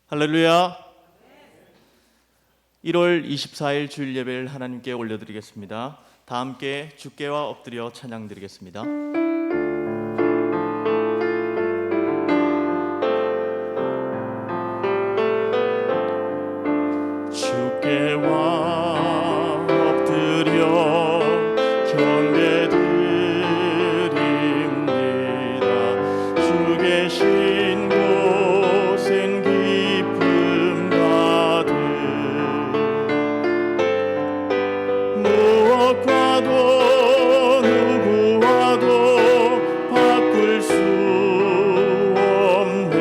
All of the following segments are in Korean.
할렐루야. 1월 24일 주일 예배를 하나님께 올려드리겠습니다. 다 함께 주께와 엎드려 찬양드리겠습니다. 주께와 엎드려 경배드립니다. 주 계신 곳엔 기쁨 가득, 무엇과도 누구와도 바꿀 수 없네.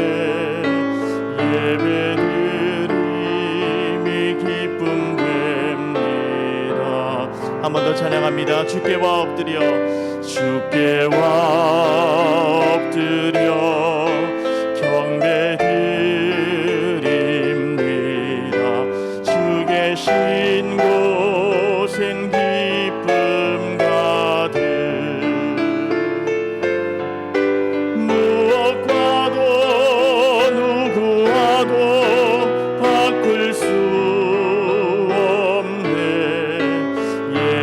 예배드림이 기쁨 됩니다. 한 번 더 찬양합니다. 주께와 엎드려, 주께와 엎드려 경배드립니다. 주 계신 곳엔 기쁨 가득, 무엇과도 누구와도 바꿀 수 없네.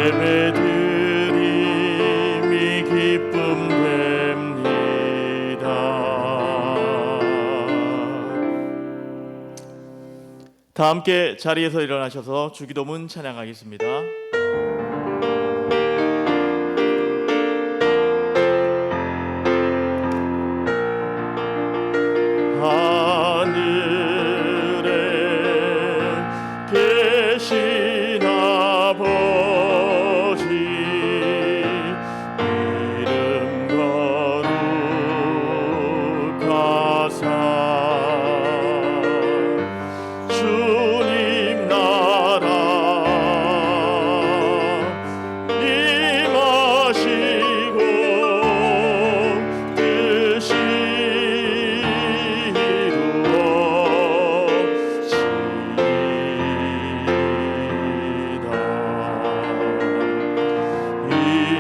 예배드림이 기쁨 됩니다. 다 함께 자리에서 일어나셔서 주기도문 찬양하겠습니다. 하늘에 계신 아버지, 이름 거룩하사 주님 나라 임하시고 뜻이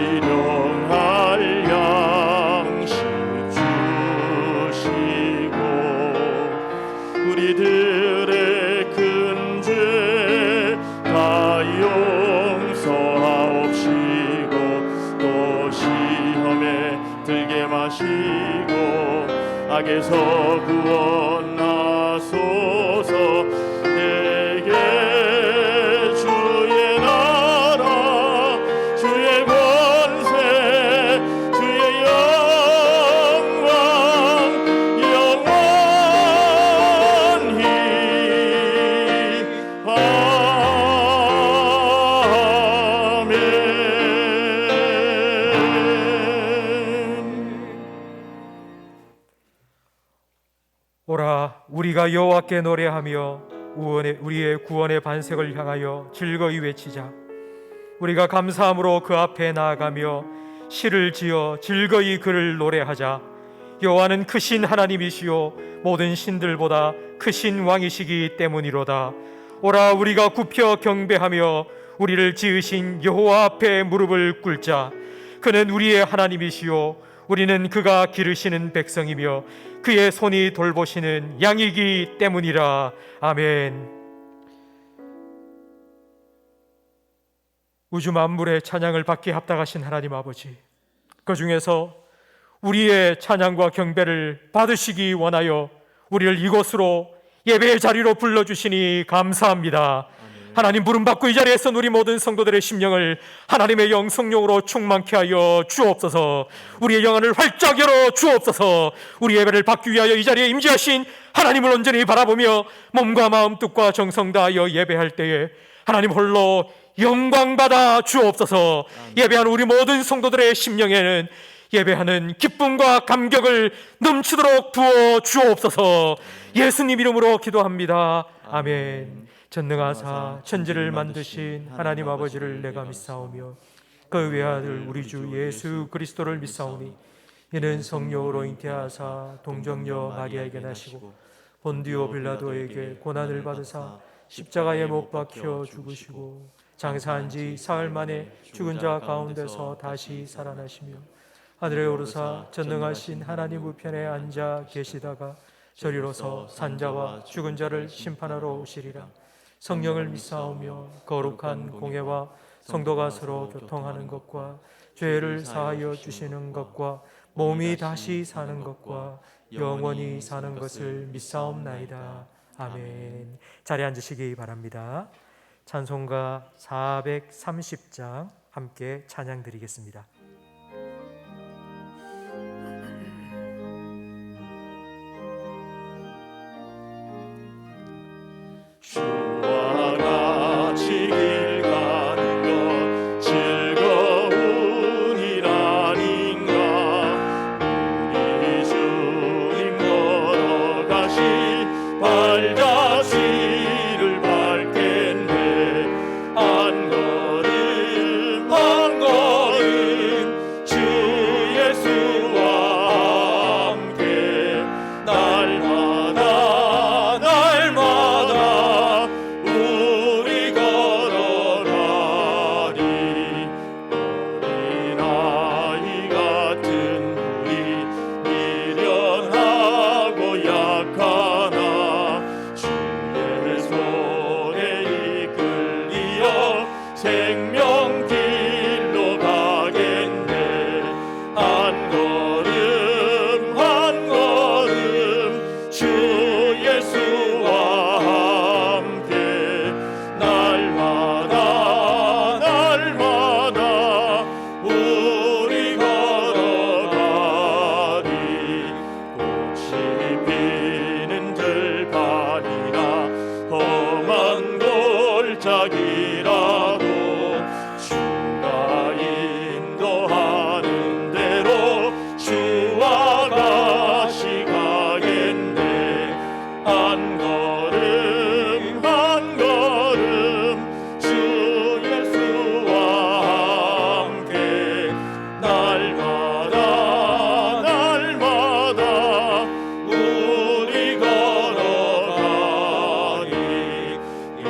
일용할 양식 주시고 우리들의 큰 죄 다 용서하옵시고 또 시험에 들게 마시고 악에서 구원하소서. 내게 주의 나라 주의 권세 주의 영광 영원히 아멘. 오라, 우리가 여호와께 노래하며 우리의 구원의 반석을 향하여 즐거이 외치자. 우리가 감사함으로 그 앞에 나아가며 시를 지어 즐거이 그를 노래하자. 여호와는 크신 하나님이시요 모든 신들보다 크신 왕이시기 때문이로다. 오라, 우리가 굽혀 경배하며 우리를 지으신 여호와 앞에 무릎을 꿇자. 그는 우리의 하나님이시요 우리는 그가 기르시는 백성이며 그의 손이 돌보시는 양이기 때문이라. 아멘. 우주 만물의 찬양을 받기에 합당하신 하나님 아버지, 그 중에서 우리의 찬양과 경배를 받으시기 원하여 우리를 이곳으로 예배의 자리로 불러주시니 감사합니다. 하나님, 부름받고 이 자리에서 우리 모든 성도들의 심령을 하나님의 영성령으로 충만케 하여 주옵소서. 우리의 영안을 활짝 열어 주옵소서. 우리 예배를 받기 위하여 이 자리에 임재하신 하나님을 온전히 바라보며 몸과 마음 뜻과 정성 다하여 예배할 때에 하나님 홀로 영광받아 주옵소서. 예배하는 우리 모든 성도들의 심령에는 예배하는 기쁨과 감격을 넘치도록 부어 주옵소서. 예수님 이름으로 기도합니다. 아멘. 전능하사 천지를 만드신 하나님 아버지를 내가 믿사오며 그 외아들 우리 주 예수 그리스도를 믿사오니 이는 성령으로 잉태하사 동정녀 마리아에게 나시고 본디오 빌라도에게 고난을 받으사 십자가에 못 박혀 죽으시고 장사한 지 사흘 만에 죽은 자 가운데서 다시 살아나시며 하늘에 오르사 전능하신 하나님 우편에 앉아 계시다가 저리로서 산자와 죽은 자를 심판하러 오시리라. 성령을 믿사오며 거룩한 공예와 성도가 서로 교통하는 것과 죄를 사하여 주시는 것과 몸이 다시 사는 것과 영원히 사는 것을 믿사옵나이다. 아멘. 자리에 앉으시기 바랍니다. 찬송가 430장 함께 찬양 드리겠습니다. 주와 같이 길 가는 것 즐거운 일 아닌가. 우리 주님 걸어가시 발자취를 밟겠네. 한 걸음 한 걸음 주 예수와 함께 날마다 우리 걸어가리. 어린아이 같은 우리 미련하고 약하나 주의 손에 이끌리어 생명길로 가겠네. 한 걸음 한 걸음 주 예수와 함께 날마다 날마다 우리 걸어가리. 꽃이 피는 들판이나 험한 골짜기라도 주가 인도하는 대로 주와 같이 가겠네. 한 걸음 한 걸음 주 예수와 함께 날마다 날마다 우리 걸어가리. 옛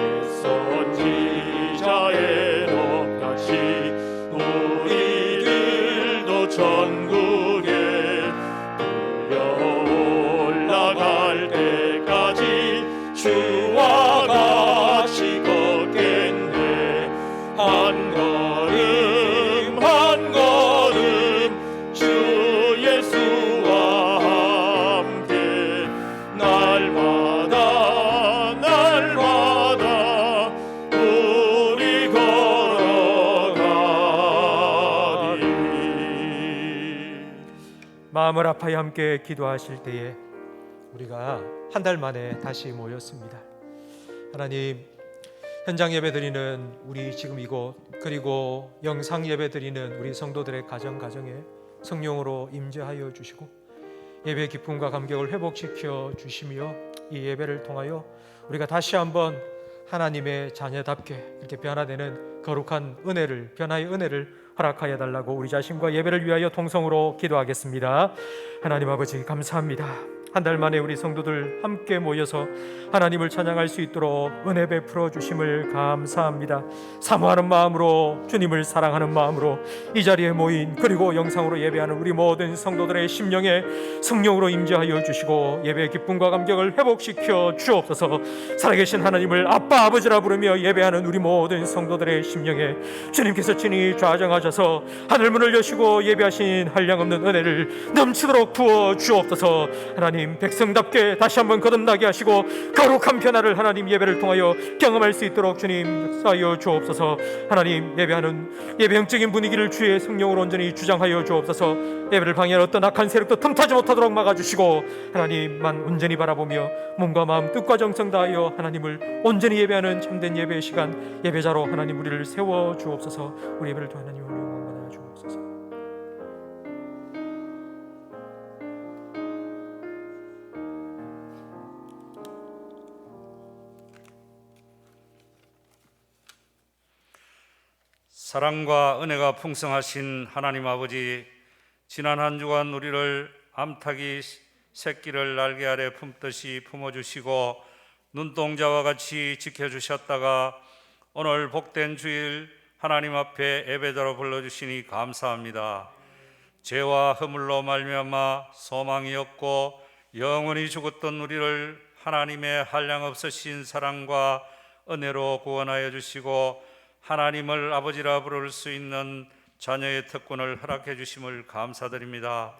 선지자의 넋같이 우리들도 천국에 올라갈 때까지 주와 같이 걷겠네. 한 걸음 한 걸음 주 예수와 함께 날마다 날마다 우리 걸어가리. 마음을 아파야 함께 기도하실 때에 우리가 한 달 만에 다시 모였습니다. 하나님, 현장 예배 드리는 우리 지금 이곳, 그리고 영상 예배 드리는 우리 성도들의 가정에 성령으로 임재하여 주시고 예배의 기쁨과 감격을 회복시켜 주시며 이 예배를 통하여 우리가 다시 한번 하나님의 자녀답게 이렇게 변화되는 거룩한 은혜를, 변화의 은혜를 허락하여 달라고 우리 자신과 예배를 위하여 통성으로 기도하겠습니다. 하나님 아버지, 감사합니다. 한 달 만에 우리 성도들 함께 모여서 하나님을 찬양할 수 있도록 은혜 베풀어 주심을 감사합니다. 사모하는 마음으로, 주님을 사랑하는 마음으로 이 자리에 모인, 그리고 영상으로 예배하는 우리 모든 성도들의 심령에 성령으로 임재하여 주시고 예배의 기쁨과 감격을 회복시켜 주옵소서. 살아계신 하나님을 아빠 아버지라 부르며 예배하는 우리 모든 성도들의 심령에 주님께서 친히 좌정하셔서 하늘문을 여시고 예배하신 한량없는 은혜를 넘치도록 부어 주옵소서. 하나님, 백성답게 다시 한번 거듭나게 하시고 거룩한 변화를 하나님 예배를 통하여 경험할 수 있도록 주님 역사하여 주옵소서. 하나님, 예배하는 예배형적인 분위기를 주의 성령으로 온전히 주장하여 주옵소서. 예배를 방해할 어떤 악한 세력도 틈타지 못하도록 막아주시고 하나님만 온전히 바라보며 몸과 마음 뜻과 정성 다하여 하나님을 온전히 예배하는 참된 예배의 시간, 예배자로 하나님 우리를 세워 주옵소서. 우리 예배를 통해 하나님을 영광받아 주옵소서. 사랑과 은혜가 풍성하신 하나님 아버지, 지난 한 주간 우리를 암탉이 새끼를 날개 아래 품듯이 품어주시고 눈동자와 같이 지켜주셨다가 오늘 복된 주일 하나님 앞에 예배자로 불러주시니 감사합니다. 죄와 허물로 말미암아 소망이 없고 영원히 죽었던 우리를 하나님의 한량없으신 사랑과 은혜로 구원하여 주시고 하나님을 아버지라 부를 수 있는 자녀의 특권을 허락해 주심을 감사드립니다.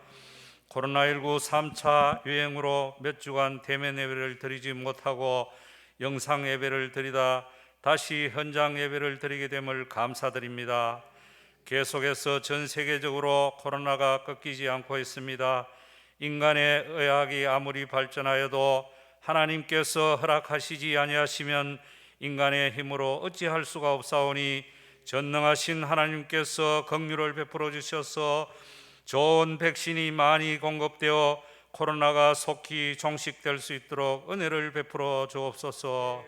코로나19 3차 유행으로 몇 주간 대면 예배를 드리지 못하고 영상 예배를 드리다 다시 현장 예배를 드리게 됨을 감사드립니다. 계속해서 전 세계적으로 코로나가 꺾이지 않고 있습니다. 인간의 의학이 아무리 발전하여도 하나님께서 허락하시지 아니하시면 인간의 힘으로 어찌할 수가 없사오니 전능하신 하나님께서 긍휼을 베풀어 주셔서 좋은 백신이 많이 공급되어 코로나가 속히 종식될 수 있도록 은혜를 베풀어 주옵소서.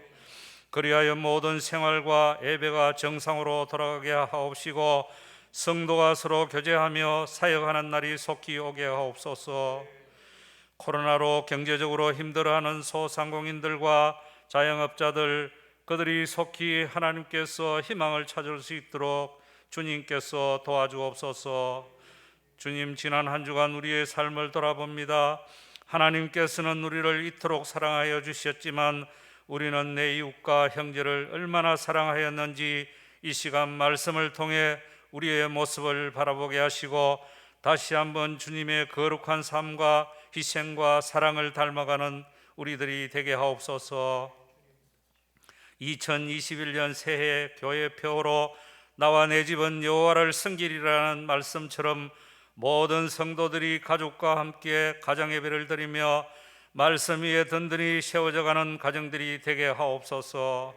그리하여 모든 생활과 예배가 정상으로 돌아가게 하옵시고 성도가 서로 교제하며 사역하는 날이 속히 오게 하옵소서. 코로나로 경제적으로 힘들어하는 소상공인들과 자영업자들, 그들이 속히 하나님께서 희망을 찾을 수 있도록 주님께서 도와주옵소서. 주님, 지난 한 주간 우리의 삶을 돌아봅니다. 하나님께서는 우리를 이토록 사랑하여 주셨지만 우리는 내 이웃과 형제를 얼마나 사랑하였는지 이 시간 말씀을 통해 우리의 모습을 바라보게 하시고 다시 한번 주님의 거룩한 삶과 희생과 사랑을 닮아가는 우리들이 되게 하옵소서. 2021년 새해 교회 표어로 나와 내 집은 여호와를 섬기리라는 말씀처럼 모든 성도들이 가족과 함께 가정예배를 드리며 말씀 위에 든든히 세워져가는 가정들이 되게 하옵소서.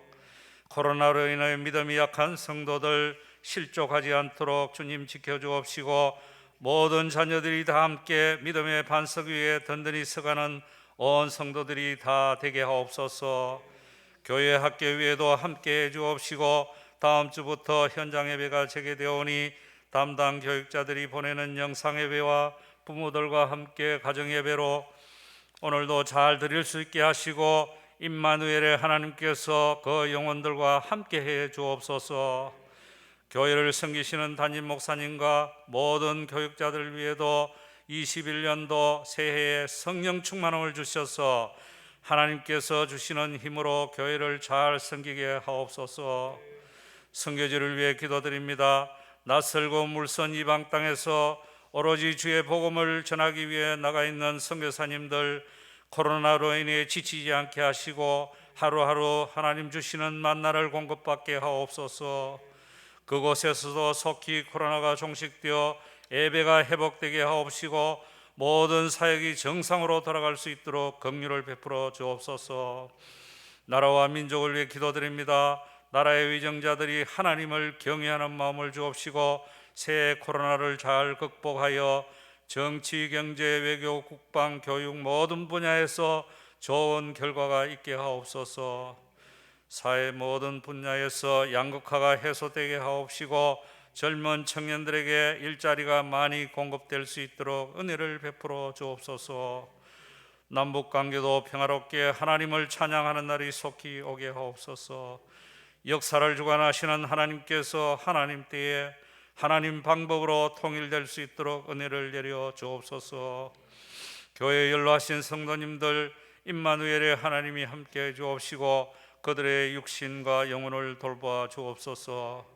코로나로 인하여 믿음이 약한 성도들 실족하지 않도록 주님 지켜주옵시고 모든 자녀들이 다 함께 믿음의 반석 위에 든든히 서가는 온 성도들이 다 되게 하옵소서. 교회 학교 위에도 함께 해주옵시고 다음 주부터 현장 예배가 재개되오니 담당 교육자들이 보내는 영상 예배와 부모들과 함께 가정 예배로 오늘도 잘 드릴 수 있게 하시고 임마누엘의 하나님께서 그 영혼들과 함께 해 주옵소서. 교회를 섬기시는 담임 목사님과 모든 교육자들 위에도 21년도 새해에 성령 충만함을 주셔서 하나님께서 주시는 힘으로 교회를 잘 섬기게 하옵소서. 선교지를 위해 기도드립니다. 낯설고 물선 이방 땅에서 오로지 주의 복음을 전하기 위해 나가 있는 선교사님들 코로나로 인해 지치지 않게 하시고 하루하루 하나님 주시는 만나를 공급받게 하옵소서. 그곳에서도 속히 코로나가 종식되어 예배가 회복되게 하옵시고 모든 사역이 정상으로 돌아갈 수 있도록 긍휼을 베풀어 주옵소서. 나라와 민족을 위해 기도드립니다. 나라의 위정자들이 하나님을 경외하는 마음을 주옵시고 새해 코로나를 잘 극복하여 정치, 경제, 외교, 국방, 교육 모든 분야에서 좋은 결과가 있게 하옵소서. 사회 모든 분야에서 양극화가 해소되게 하옵시고 젊은 청년들에게 일자리가 많이 공급될 수 있도록 은혜를 베풀어 주옵소서. 남북 관계도 평화롭게 하나님을 찬양하는 날이 속히 오게 하옵소서. 역사를 주관하시는 하나님께서 하나님 때에 하나님 방법으로 통일될 수 있도록 은혜를 내려 주옵소서. 교회에 연로하신 성도님들 임마누엘의 하나님이 함께해 주옵시고 그들의 육신과 영혼을 돌봐 주옵소서.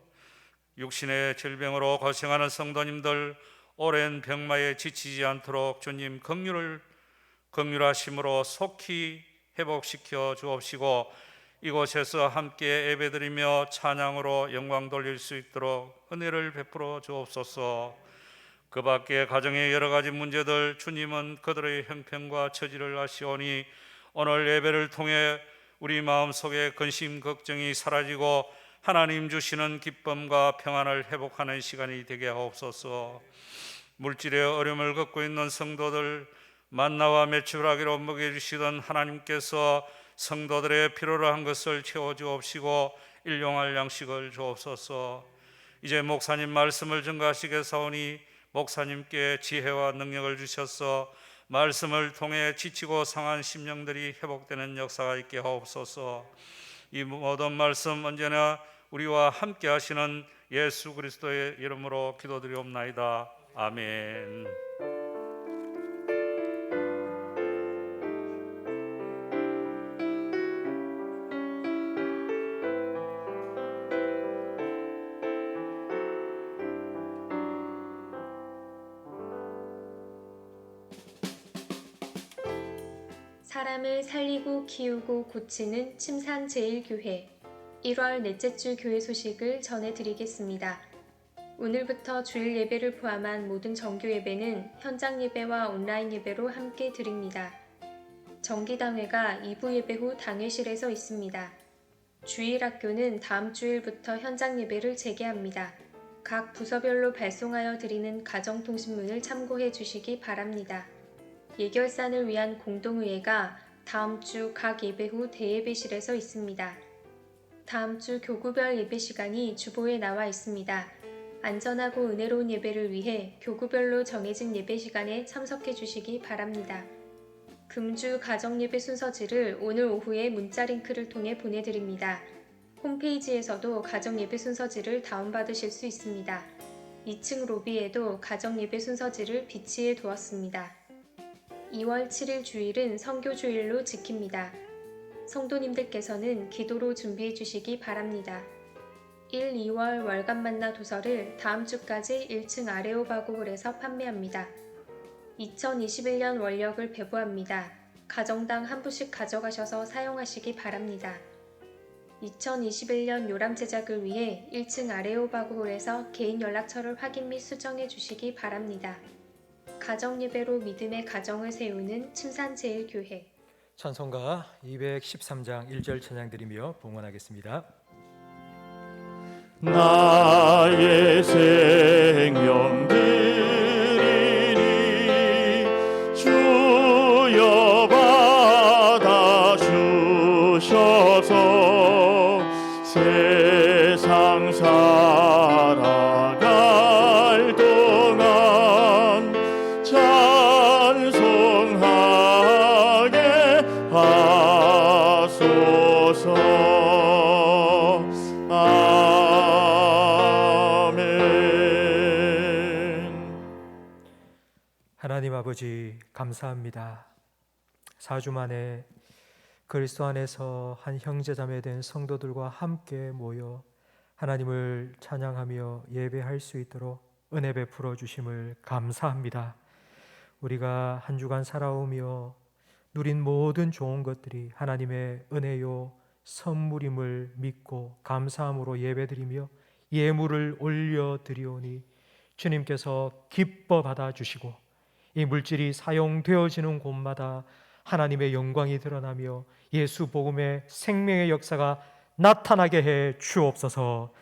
육신의 질병으로 고생하는 성도님들 오랜 병마에 지치지 않도록 주님 긍휼하심으로 속히 회복시켜 주옵시고 이곳에서 함께 예배드리며 찬양으로 영광 돌릴 수 있도록 은혜를 베풀어 주옵소서. 그 밖에 가정의 여러 가지 문제들 주님은 그들의 형편과 처지를 아시오니 오늘 예배를 통해 우리 마음속에 근심 걱정이 사라지고 하나님 주시는 기쁨과 평안을 회복하는 시간이 되게 하옵소서. 물질의 어려움을 겪고 있는 성도들 만나와 매출하기로 먹여주시던 하나님께서 성도들의 필요로 한 것을 채워주옵시고 일용할 양식을 주옵소서. 이제 목사님 말씀을 증거하시겠사오니 목사님께 지혜와 능력을 주셔서 말씀을 통해 지치고 상한 심령들이 회복되는 역사가 있게 하옵소서. 이 모든 말씀 언제나 우리와 함께 하시는 예수 그리스도의 이름으로 기도드리옵나이다. 아멘. 사람을 살리고 키우고 고치는 침산제일교회 1월 넷째 주 교회 소식을 전해드리겠습니다. 오늘부터 주일 예배를 포함한 모든 정규 예배는 현장 예배와 온라인 예배로 함께 드립니다. 정기당회가 2부 예배 후 당회실에서 있습니다. 주일학교는 다음 주일부터 현장 예배를 재개합니다. 각 부서별로 발송하여 드리는 가정통신문을 참고해 주시기 바랍니다. 예결산을 위한 공동의회가 다음 주 각 예배 후 대예배실에서 있습니다. 다음 주 교구별 예배 시간이 주보에 나와 있습니다. 안전하고 은혜로운 예배를 위해 교구별로 정해진 예배 시간에 참석해 주시기 바랍니다. 금주 가정예배 순서지를 오늘 오후에 문자 링크를 통해 보내드립니다. 홈페이지에서도 가정예배 순서지를 다운받으실 수 있습니다. 2층 로비에도 가정예배 순서지를 비치해 두었습니다. 2월 7일 주일은 선교주일로 지킵니다. 성도님들께서는 기도로 준비해 주시기 바랍니다. 1, 2월 월간 만나 도서를 다음 주까지 1층 아레오바고홀에서 판매합니다. 2021년 원력을 배부합니다. 가정당 한 부씩 가져가셔서 사용하시기 바랍니다. 2021년 요람 제작을 위해 1층 아레오바고홀에서 개인 연락처를 확인 및 수정해 주시기 바랍니다. 가정예배로 믿음의 가정을 세우는 침산제일교회 찬송가 213장 1절 찬양드리며 봉헌하겠습니다. 나의 생명 드리니 주여 받아 주셔서 세상 살아갈 동안 찬송하게 하소서. 하나님 아버지 감사합니다. 4주 만에 그리스도 안에서 한 형제자매 된 성도들과 함께 모여 하나님을 찬양하며 예배할 수 있도록 은혜 베풀어 주심을 감사합니다. 우리가 한 주간 살아오며 누린 모든 좋은 것들이 하나님의 은혜요 선물임을 믿고 감사함으로 예배드리며 예물을 올려드리오니 주님께서 기뻐 받아주시고 이 물질이 사용되어지는 곳마다 하나님의 영광이 드러나며 예수 복음의 생명의 역사가 나타나게 해 주옵소서.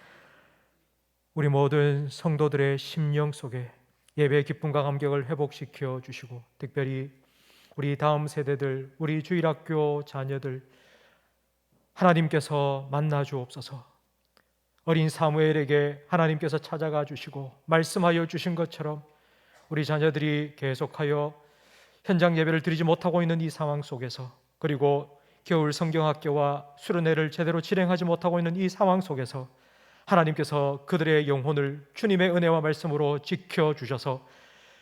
우리 모든 성도들의 심령 속에 예배의 기쁨과 감격을 회복시켜 주시고 특별히 우리 다음 세대들, 우리 주일학교 자녀들 하나님께서 만나 주옵소서. 어린 사무엘에게 하나님께서 찾아가 주시고 말씀하여 주신 것처럼 우리 자녀들이 계속하여 현장 예배를 드리지 못하고 있는 이 상황 속에서 그리고 겨울 성경학교와 수련회를 제대로 진행하지 못하고 있는 이 상황 속에서 하나님께서 그들의 영혼을 주님의 은혜와 말씀으로 지켜주셔서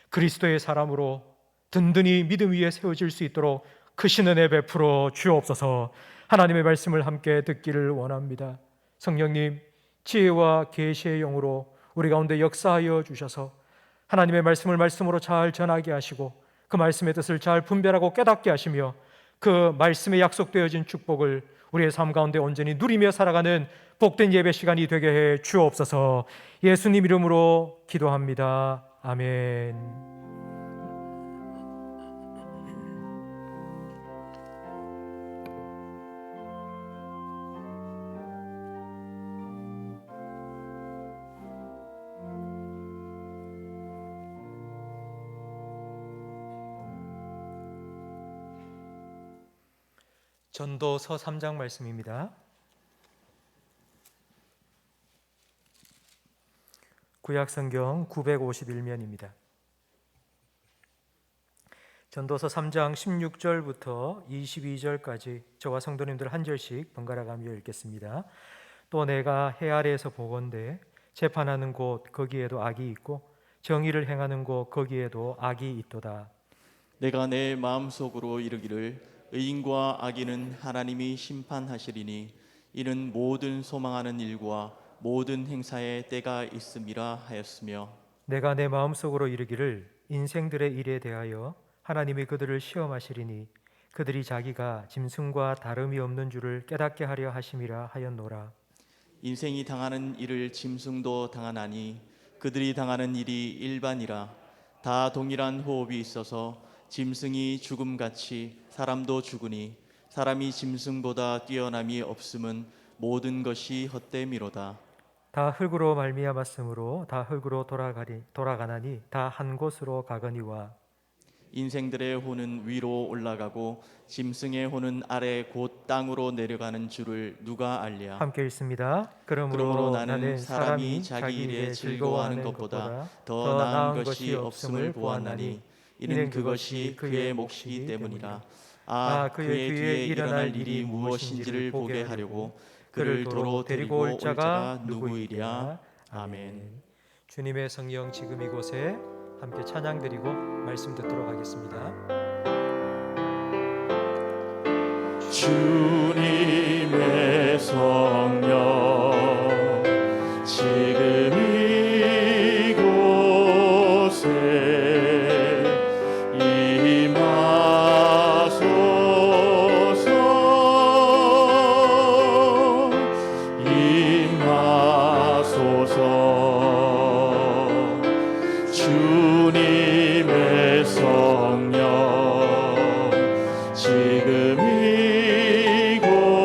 그리스도의 사람으로 든든히 믿음 위에 세워질 수 있도록 크신 은혜 베풀어 주옵소서. 하나님의 말씀을 함께 듣기를 원합니다. 성령님 지혜와 계시의 영으로 우리 가운데 역사하여 주셔서 하나님의 말씀을 말씀으로 잘 전하게 하시고 그 말씀의 뜻을 잘 분별하고 깨닫게 하시며 그 말씀에 약속되어진 축복을 우리의 삶 가운데 온전히 누리며 살아가는 복된 예배 시간이 되게 해 주옵소서. 예수님 이름으로 기도합니다. 아멘. 전도서 3장 말씀입니다. 구약성경 951면입니다. 전도서 3장 16절부터 22절까지 저와 성도님들 한 절씩 번갈아 가며 읽겠습니다. 또 내가 해 아래에서 보건대 재판하는 곳 거기에도 악이 있고 정의를 행하는 곳 거기에도 악이 있도다. 내가 내 마음속으로 이르기를 의인과 악인은 하나님이 심판하시리니 이는 모든 소망하는 일과 모든 행사에 때가 있음이라 하였으며 내가 내 마음속으로 이르기를 인생들의 일에 대하여 하나님이 그들을 시험하시리니 그들이 자기가 짐승과 다름이 없는 줄을 깨닫게 하려 하심이라 하였노라. 인생이 당하는 일을 짐승도 당하나니 그들이 당하는 일이 일반이라. 다 동일한 호흡이 있어서 짐승이 죽음같이 사람도 죽으니 사람이 짐승보다 뛰어남이 없음은 모든 것이 헛됨이로다. 다 흙으로 말미암았으므로 다 흙으로 돌아가나니 다 한 곳으로 가거니와. 인생들의 혼은 위로 올라가고 짐승의 혼은 아래 곧 땅으로 내려가는 줄을 누가 알랴. 함께 읽습니다. 그러므로 나는 사람이 자기 일에 즐거워하는 것보다 더 나은 것이 없음을 보았나니 이는 그것이 그의 몫이기 때문이라. 그의 뒤에 일어날 일이 무엇인지를 보게 하려고 그를 도로 데리고 올 자가 누구이랴. 아멘. 주님의 성령 지금 이곳에 함께 찬양드리고 말씀 듣도록 하겠습니다. 주님의 성령 지금 이곳에 임하소서. 주님의 성령 지금 이곳에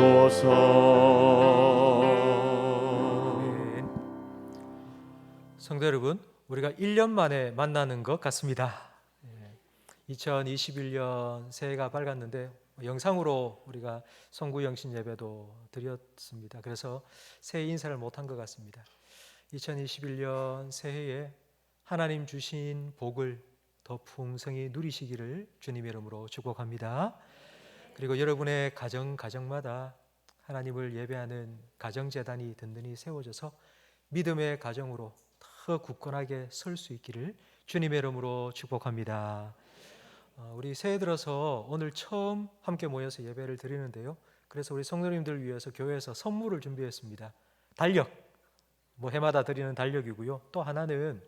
임하소서. 성도 여러분, 우리가 1년 만에 만나는 것 같습니다. 2021년 새해가 밝았는데 영상으로 우리가 송구영신 예배도 드렸습니다. 그래서 새해 인사를 못한 것 같습니다. 2021년 새해에 하나님 주신 복을 더 풍성히 누리시기를 주님의 이름으로 축복합니다. 그리고 여러분의 가정마다 하나님을 예배하는 가정재단이 든든히 세워져서 믿음의 가정으로 더 굳건하게 설 수 있기를 주님의 이름으로 축복합니다. 우리 새해 들어서 오늘 처음 함께 모여서 예배를 드리는데요. 그래서 우리 성도님들을 위해서 교회에서 선물을 준비했습니다. 달력, 해마다 드리는 달력이고요. 또 하나는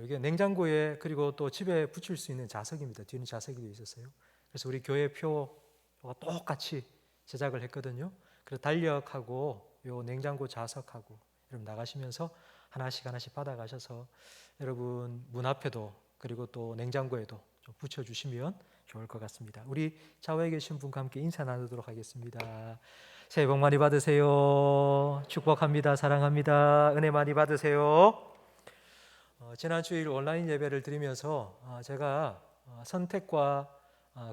이게 냉장고에 그리고 또 집에 붙일 수 있는 자석입니다. 뒤는 자석이 되어 있었어요. 그래서 우리 교회 표와 똑같이 제작을 했거든요. 그래서 달력하고 요 냉장고 자석하고 여러분 나가시면서 하나씩 받아가셔서 여러분 문 앞에도 그리고 또 냉장고에도 좀 붙여주시면 좋을 것 같습니다. 우리 좌우에 계신 분과 함께 인사 나누도록 하겠습니다. 새해 복 많이 받으세요. 축복합니다. 사랑합니다. 은혜 많이 받으세요. 지난 주일 온라인 예배를 드리면서 제가 선택과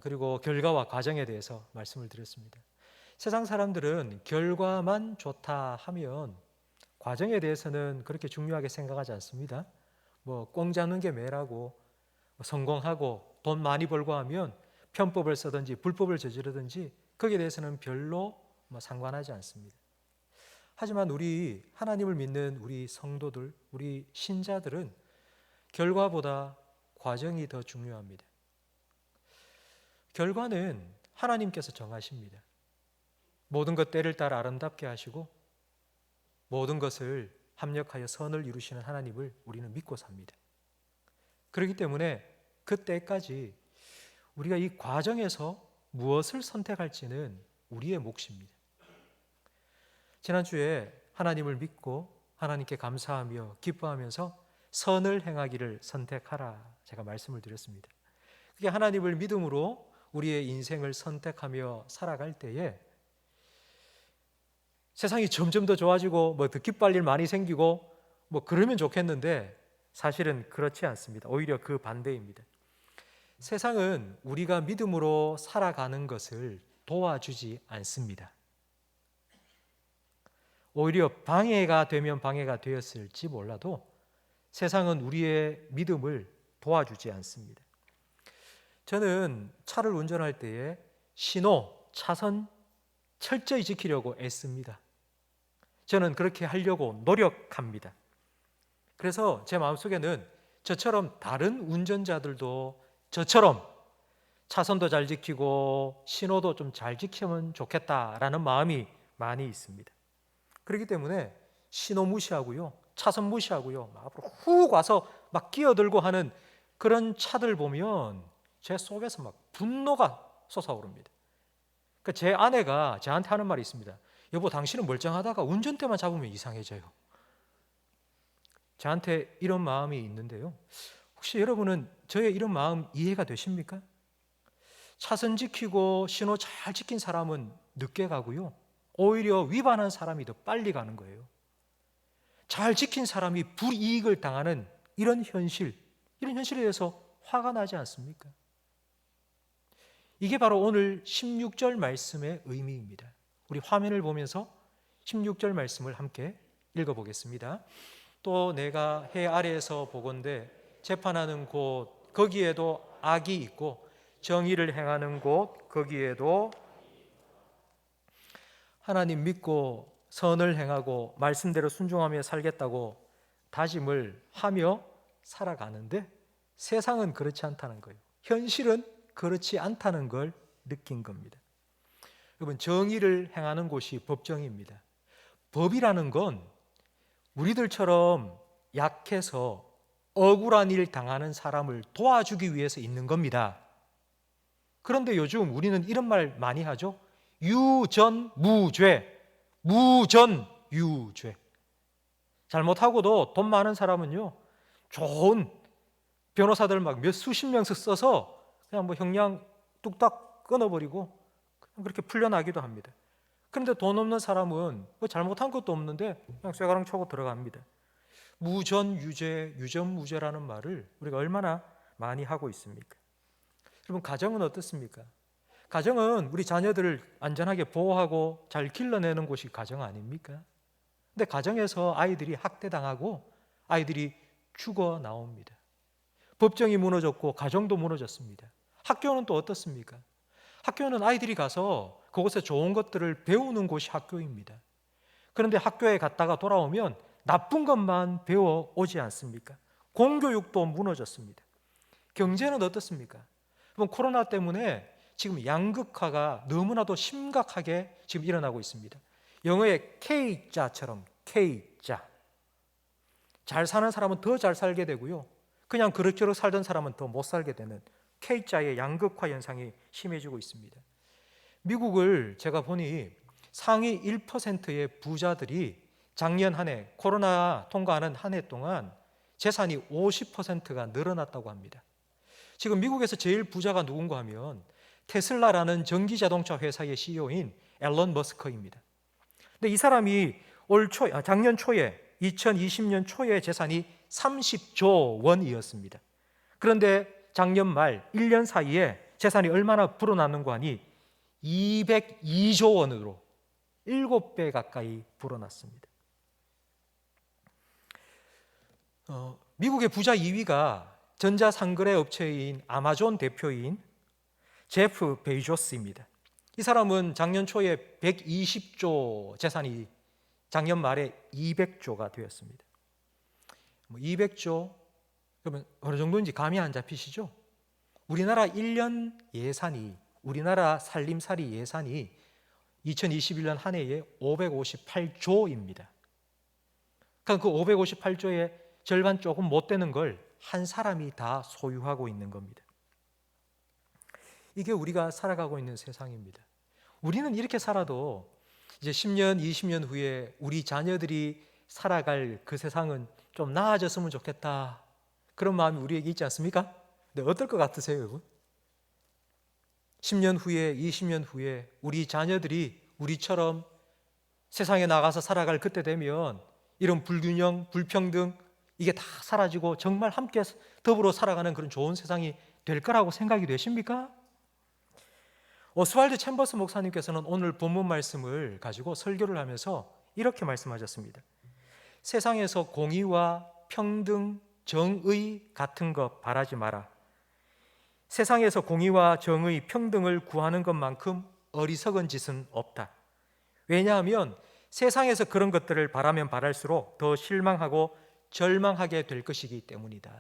그리고 결과와 과정에 대해서 말씀을 드렸습니다. 세상 사람들은 결과만 좋다 하면 과정에 대해서는 그렇게 중요하게 생각하지 않습니다. 꽁 잡는 게 매라고 성공하고 돈 많이 벌고 하면 편법을 쓰든지 불법을 저지르든지 거기에 대해서는 별로 상관하지 않습니다. 하지만 우리 하나님을 믿는 우리 성도들, 우리 신자들은 결과보다 과정이 더 중요합니다. 결과는 하나님께서 정하십니다. 모든 것 때를 따라 아름답게 하시고 모든 것을 합력하여 선을 이루시는 하나님을 우리는 믿고 삽니다. 그렇기 때문에 그때까지 우리가 이 과정에서 무엇을 선택할지는 우리의 몫입니다. 지난주에 하나님을 믿고 하나님께 감사하며 기뻐하면서 선을 행하기를 선택하라 제가 말씀을 드렸습니다. 그게 하나님을 믿음으로 우리의 인생을 선택하며 살아갈 때에 세상이 점점 더 좋아지고 더 기뻐할 일 많이 생기고 그러면 좋겠는데 사실은 그렇지 않습니다. 오히려 그 반대입니다. 세상은 우리가 믿음으로 살아가는 것을 도와주지 않습니다. 오히려 방해가 되면 방해가 되었을지 몰라도 세상은 우리의 믿음을 도와주지 않습니다. 저는 차를 운전할 때에 신호, 차선 철저히 지키려고 애씁니다. 저는 그렇게 하려고 노력합니다. 그래서 제 마음속에는 저처럼 다른 운전자들도 저처럼 차선도 잘 지키고 신호도 좀 잘 지키면 좋겠다라는 마음이 많이 있습니다. 그렇기 때문에 신호 무시하고요, 차선 무시하고요, 막 앞으로 훅 와서 막 끼어들고 하는 그런 차들 보면 제 속에서 막 분노가 솟아오릅니다. 그러니까 제 아내가 저한테 하는 말이 있습니다. 여보, 당신은 멀쩡하다가 운전대만 잡으면 이상해져요. 저한테 이런 마음이 있는데요, 혹시 여러분은 저의 이런 마음 이해가 되십니까? 차선 지키고 신호 잘 지킨 사람은 늦게 가고요, 오히려 위반한 사람이 더 빨리 가는 거예요. 잘 지킨 사람이 불이익을 당하는 이런 현실에 대해서 화가 나지 않습니까? 이게 바로 오늘 16절 말씀의 의미입니다. 우리 화면을 보면서 16절 말씀을 함께 읽어보겠습니다. 또 내가 해 아래에서 보건대 재판하는 곳 거기에도 악이 있고 정의를 행하는 곳 거기에도 하나님 믿고 선을 행하고 말씀대로 순종하며 살겠다고 다짐을 하며 살아가는데 세상은 그렇지 않다는 거예요. 현실은 그렇지 않다는 걸 느낀 겁니다. 여러분, 정의를 행하는 곳이 법정입니다. 법이라는 건 우리들처럼 약해서 억울한 일 당하는 사람을 도와주기 위해서 있는 겁니다. 그런데 요즘 우리는 이런 말 많이 하죠. 유전무죄, 무전유죄. 잘못하고도 돈 많은 사람은요, 좋은 변호사들 막 몇 수십 명씩 써서 그냥 뭐 형량 뚝딱 끊어버리고 그렇게 풀려나기도 합니다. 그런데 돈 없는 사람은 뭐 잘못한 것도 없는데 그냥 쇠가랑 쳐고 들어갑니다. 무전유죄, 유전무죄라는 말을 우리가 얼마나 많이 하고 있습니까? 여러분, 가정은 어떻습니까? 가정은 우리 자녀들을 안전하게 보호하고 잘 길러내는 곳이 가정 아닙니까? 근데 가정에서 아이들이 학대당하고 아이들이 죽어 나옵니다. 법정이 무너졌고 가정도 무너졌습니다. 학교는 또 어떻습니까? 학교는 아이들이 가서 그곳에 좋은 것들을 배우는 곳이 학교입니다. 그런데 학교에 갔다가 돌아오면 나쁜 것만 배워 오지 않습니까? 공교육도 무너졌습니다. 경제는 어떻습니까? 코로나 때문에 지금 양극화가 너무나도 심각하게 지금 일어나고 있습니다. 영어의 K자처럼 K자. 잘 사는 사람은 더 잘 살게 되고요, 그냥 그럭저럭 살던 사람은 더 못 살게 되는 K자의 양극화 현상이 심해지고 있습니다. 미국을 제가 보니 상위 1%의 부자들이 작년 한 해, 코로나 통과하는 한 해 동안 재산이 50%가 늘어났다고 합니다. 지금 미국에서 제일 부자가 누군가 하면 테슬라라는 전기자동차 회사의 CEO인 앨런 머스크입니다. 근데 이 사람이 작년 초에 2020년 초에 재산이 30조 원이었습니다. 그런데 작년 말 1년 사이에 재산이 얼마나 불어났는가 하니 202조 원으로 7배 가까이 불어났습니다. 미국의 부자 2위가 전자상거래 업체인 아마존 대표인 제프 베이조스입니다. 이 사람은 작년 초에 120조 재산이 작년 말에 200조가 되었습니다. 200조, 그러면 어느 정도인지 감이 안 잡히시죠? 우리나라 1년 예산이, 우리나라 살림살이 예산이 2021년 한 해에 558조입니다. 그러니까 그 558조의 절반 조금 못 되는 걸 한 사람이 다 소유하고 있는 겁니다. 이게 우리가 살아가고 있는 세상입니다. 우리는 이렇게 살아도 이제 10년, 20년 후에 우리 자녀들이 살아갈 그 세상은 좀 나아졌으면 좋겠다, 그런 마음이 우리에게 있지 않습니까? 근데 어떨 것 같으세요, 여러분? 10년 후에, 20년 후에 우리 자녀들이 우리처럼 세상에 나가서 살아갈 그때 되면 이런 불균형, 불평등 이게 다 사라지고 정말 함께 더불어 살아가는 그런 좋은 세상이 될 거라고 생각이 되십니까? 오스왈드 챔버스 목사님께서는 오늘 본문 말씀을 가지고 설교를 하면서 이렇게 말씀하셨습니다. 세상에서 공의와 평등, 정의 같은 것 바라지 마라. 세상에서 공의와 정의, 평등을 구하는 것만큼 어리석은 짓은 없다. 왜냐하면 세상에서 그런 것들을 바라면 바랄수록 더 실망하고 절망하게 될 것이기 때문이다.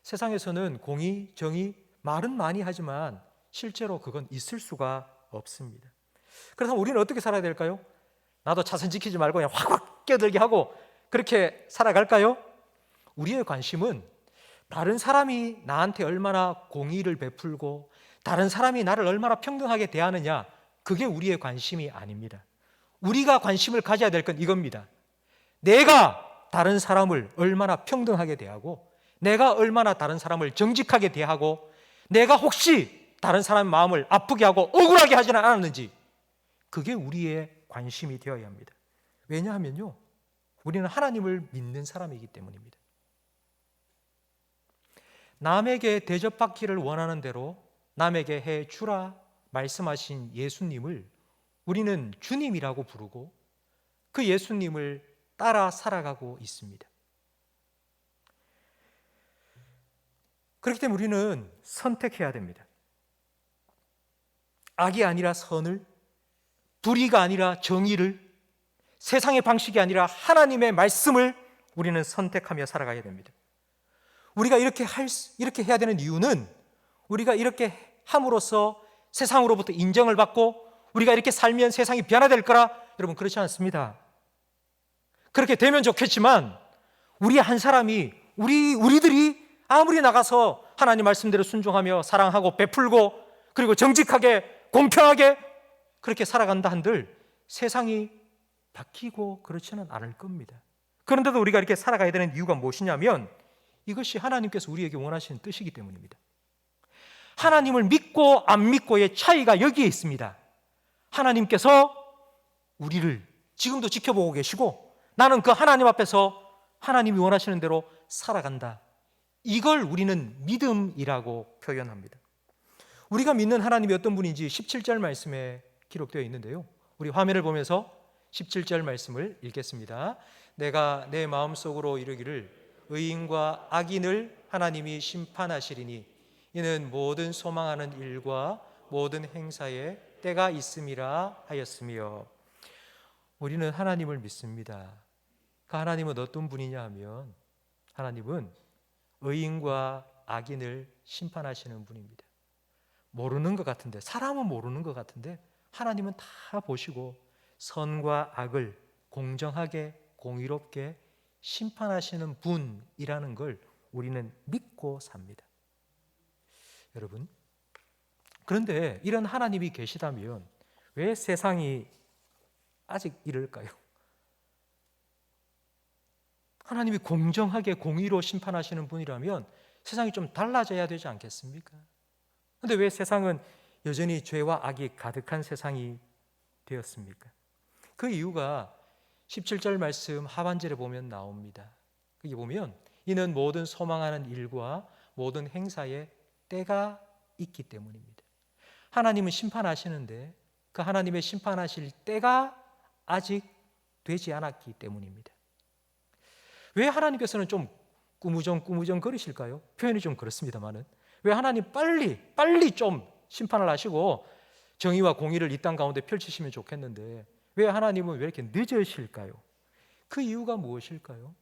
세상에서는 공의, 정의, 말은 많이 하지만 실제로 그건 있을 수가 없습니다. 그래서 우리는 어떻게 살아야 될까요? 나도 차선 지키지 말고 그냥 확 끼어들게 하고 그렇게 살아갈까요? 우리의 관심은 다른 사람이 나한테 얼마나 공의를 베풀고 다른 사람이 나를 얼마나 평등하게 대하느냐, 그게 우리의 관심이 아닙니다. 우리가 관심을 가져야 될 건 이겁니다. 내가 다른 사람을 얼마나 평등하게 대하고 내가 얼마나 다른 사람을 정직하게 대하고 내가 혹시 다른 사람의 마음을 아프게 하고 억울하게 하지는 않았는지, 그게 우리의 관심이 되어야 합니다. 왜냐하면요, 우리는 하나님을 믿는 사람이기 때문입니다. 남에게 대접받기를 원하는 대로 남에게 해 주라 말씀하신 예수님을 우리는 주님이라고 부르고 그 예수님을 따라 살아가고 있습니다. 그렇기 때문에 우리는 선택해야 됩니다. 악이 아니라 선을, 불의가 아니라 정의를, 세상의 방식이 아니라 하나님의 말씀을 우리는 선택하며 살아가야 됩니다. 우리가 이렇게 해야 되는 이유는 우리가 이렇게 함으로써 세상으로부터 인정을 받고 우리가 이렇게 살면 세상이 변화될 거라, 여러분 그렇지 않습니다. 그렇게 되면 좋겠지만 우리 한 사람이 우리들이 아무리 나가서 하나님 말씀대로 순종하며 사랑하고 베풀고 그리고 정직하게 공평하게 그렇게 살아간다 한들 세상이 바뀌고 그렇지는 않을 겁니다. 그런데도 우리가 이렇게 살아가야 되는 이유가 무엇이냐면 이것이 하나님께서 우리에게 원하시는 뜻이기 때문입니다. 하나님을 믿고 안 믿고의 차이가 여기에 있습니다. 하나님께서 우리를 지금도 지켜보고 계시고 나는 그 하나님 앞에서 하나님이 원하시는 대로 살아간다. 이걸 우리는 믿음이라고 표현합니다. 우리가 믿는 하나님이 어떤 분인지 17절 말씀에 기록되어 있는데요, 우리 화면을 보면서 17절 말씀을 읽겠습니다. 내가 내 마음속으로 이르기를 의인과 악인을 하나님이 심판하시리니 이는 모든 소망하는 일과 모든 행사에 때가 있음이라 하였으며, 우리는 하나님을 믿습니다. 그 하나님은 어떤 분이냐 하면 하나님은 의인과 악인을 심판하시는 분입니다. 모르는 것 같은데, 사람은 모르는 것 같은데 하나님은 다 보시고 선과 악을 공정하게 공의롭게 심판하시는 분이라는 걸 우리는 믿고 삽니다. 여러분, 그런데 이런 하나님이 계시다면 왜 세상이 아직 이럴까요? 하나님이 공정하게 공의로 심판하시는 분이라면 세상이 좀 달라져야 되지 않겠습니까? 그런데 왜 세상은 여전히 죄와 악이 가득한 세상이 되었습니까? 그 이유가 17절 말씀 하반절에 보면 나옵니다. 거기 보면 이는 모든 소망하는 일과 모든 행사에 때가 있기 때문입니다. 하나님은 심판하시는데 그 하나님의 심판하실 때가 아직 되지 않았기 때문입니다. 왜 하나님께서는 좀 꾸무정 거리실까요? 표현이 좀 그렇습니다만은 왜 하나님 빨리 좀 심판을 하시고 정의와 공의를 이 땅 가운데 펼치시면 좋겠는데 왜 하나님은 왜 이렇게 늦으실까요? 그 이유가 무엇일까요?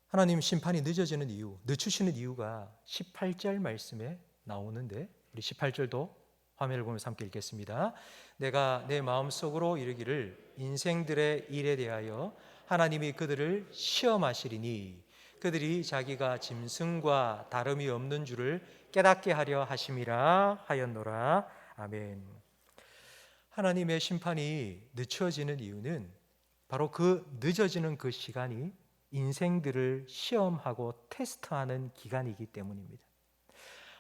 하나님 심판이 늦어지는 이유, 늦추시는 이유가 18절 말씀에 나오는데 우리 18절도 화면을 보면서 함께 읽겠습니다. 내가 내 마음속으로 이르기를 인생들의 일에 대하여 하나님이 그들을 시험하시리니 그들이 자기가 짐승과 다름이 없는 줄을 깨닫게 하려 하심이라 하였노라. 아멘. 하나님의 심판이 늦춰지는 이유는 바로 그 늦어지는 그 시간이 인생들을 시험하고 테스트하는 기간이기 때문입니다.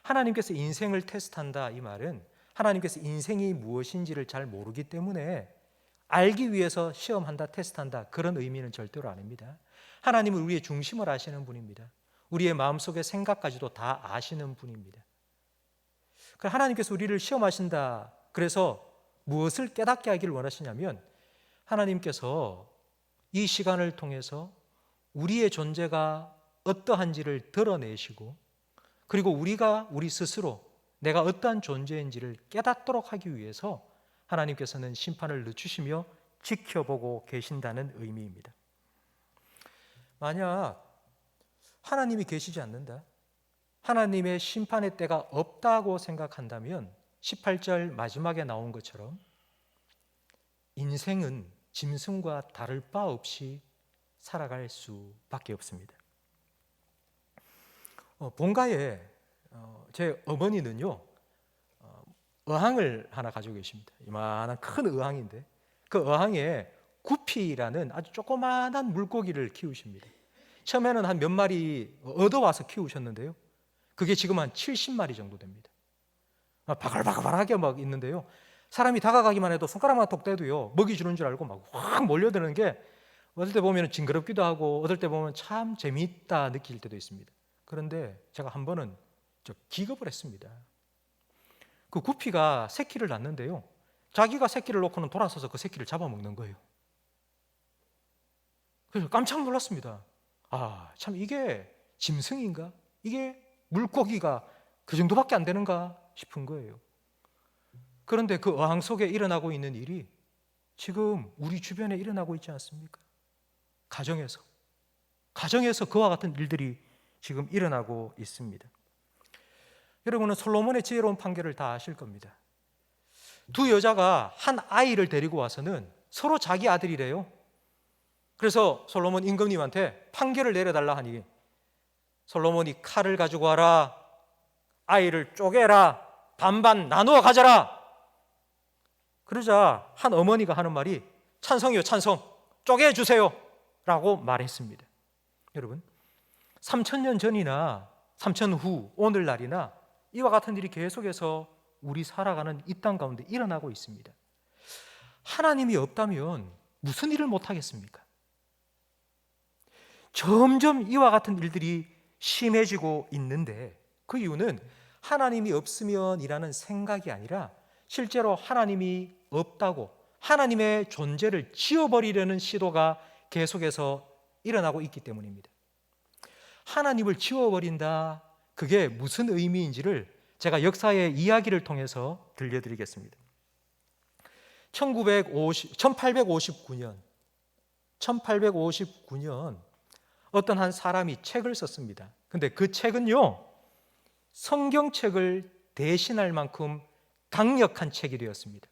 하나님께서 인생을 테스트한다, 이 말은 하나님께서 인생이 무엇인지를 잘 모르기 때문에 알기 위해서 시험한다, 테스트한다, 그런 의미는 절대로 아닙니다. 하나님은 우리의 중심을 아시는 분입니다. 우리의 마음속의 생각까지도 다 아시는 분입니다. 하나님께서 우리를 시험하신다. 그래서 무엇을 깨닫게 하기를 원하시냐면 하나님께서 이 시간을 통해서 우리의 존재가 어떠한지를 드러내시고 그리고 우리가 우리 스스로 내가 어떠한 존재인지를 깨닫도록 하기 위해서 하나님께서는 심판을 늦추시며 지켜보고 계신다는 의미입니다. 만약 하나님이 계시지 않는다, 하나님의 심판의 때가 없다고 생각한다면 18절 마지막에 나온 것처럼 인생은 짐승과 다를 바 없이 살아갈 수밖에 없습니다. 본가에 제 어머니는요, 어항을 하나 가지고 계십니다. 이만한 큰 어항인데 그 어항에 구피라는 아주 조그마한 물고기를 키우십니다. 처음에는 한 몇 마리 얻어와서 키우셨는데요, 그게 지금 한 70마리 정도 됩니다. 바글바글하게 막 있는데요, 사람이 다가가기만 해도 손가락만 톡 떼도요 먹이 주는 줄 알고 막 확 몰려드는 게 어떨 때 보면 징그럽기도 하고 어떨 때 보면 참 재미있다 느낄 때도 있습니다. 그런데 제가 한 번은 기겁을 했습니다. 그 구피가 새끼를 낳는데요, 자기가 새끼를 놓고는 돌아서서 그 새끼를 잡아먹는 거예요. 그래서 깜짝 놀랐습니다. 참 이게 짐승인가? 이게 물고기가 그 정도밖에 안 되는가 싶은 거예요. 그런데 그 어항 속에 일어나고 있는 일이 지금 우리 주변에 일어나고 있지 않습니까? 가정에서 그와 같은 일들이 지금 일어나고 있습니다. 여러분은 솔로몬의 지혜로운 판결을 다 아실 겁니다. 두 여자가 한 아이를 데리고 와서는 서로 자기 아들이래요. 그래서 솔로몬 임금님한테 판결을 내려달라 하니 솔로몬이 칼을 가지고 와라, 아이를 쪼개라, 반반 나누어 가져라. 그러자 한 어머니가 하는 말이 찬성이요, 찬성, 쪼개주세요 라고 말했습니다. 여러분, 3,000년 전이나 3,000 후 오늘날이나 이와 같은 일이 계속해서 우리 살아가는 이 땅 가운데 일어나고 있습니다. 하나님이 없다면 무슨 일을 못하겠습니까? 점점 이와 같은 일들이 심해지고 있는데 그 이유는 하나님이 없으면이라는 생각이 아니라 실제로 하나님이 없다고 하나님의 존재를 지워버리려는 시도가 계속해서 일어나고 있기 때문입니다. 하나님을 지워버린다, 그게 무슨 의미인지를 제가 역사의 이야기를 통해서 들려드리겠습니다. 1859년 어떤 한 사람이 책을 썼습니다. 근데 그 책은요, 성경책을 대신할 만큼 강력한 책이 되었습니다.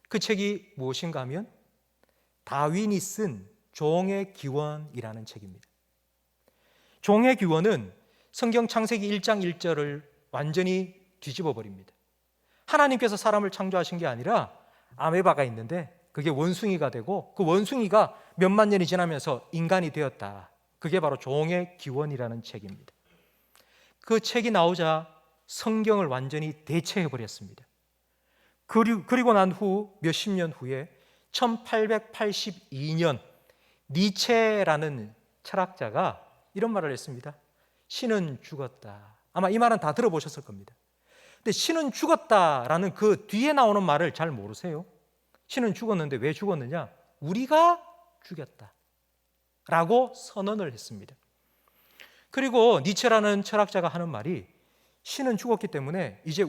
그 책이 무엇인가 하면 다윈이 쓴 종의 기원이라는 책입니다. 종의 기원은 성경 창세기 1장 1절을 완전히 뒤집어 버립니다. 하나님께서 사람을 창조하신 게 아니라 아메바가 있는데 그게 원숭이가 되고 그 원숭이가 몇만 년이 지나면서 인간이 되었다. 그게 바로 종의 기원이라는 책입니다. 그 책이 나오자 성경을 완전히 대체해 버렸습니다. 그리고 난 후 몇십 년 후에 1882년 니체라는 철학자가 이런 말을 했습니다. 신은 죽었다. 아마 이 말은 다 들어보셨을 겁니다. 근데 신은 죽었다라는 그 뒤에 나오는 말을 잘 모르세요. 신은 죽었는데 왜 죽었느냐? 우리가 죽였다 라고 선언을 했습니다. 그리고 니체라는 철학자가 하는 말이 신은 죽었기 때문에 이제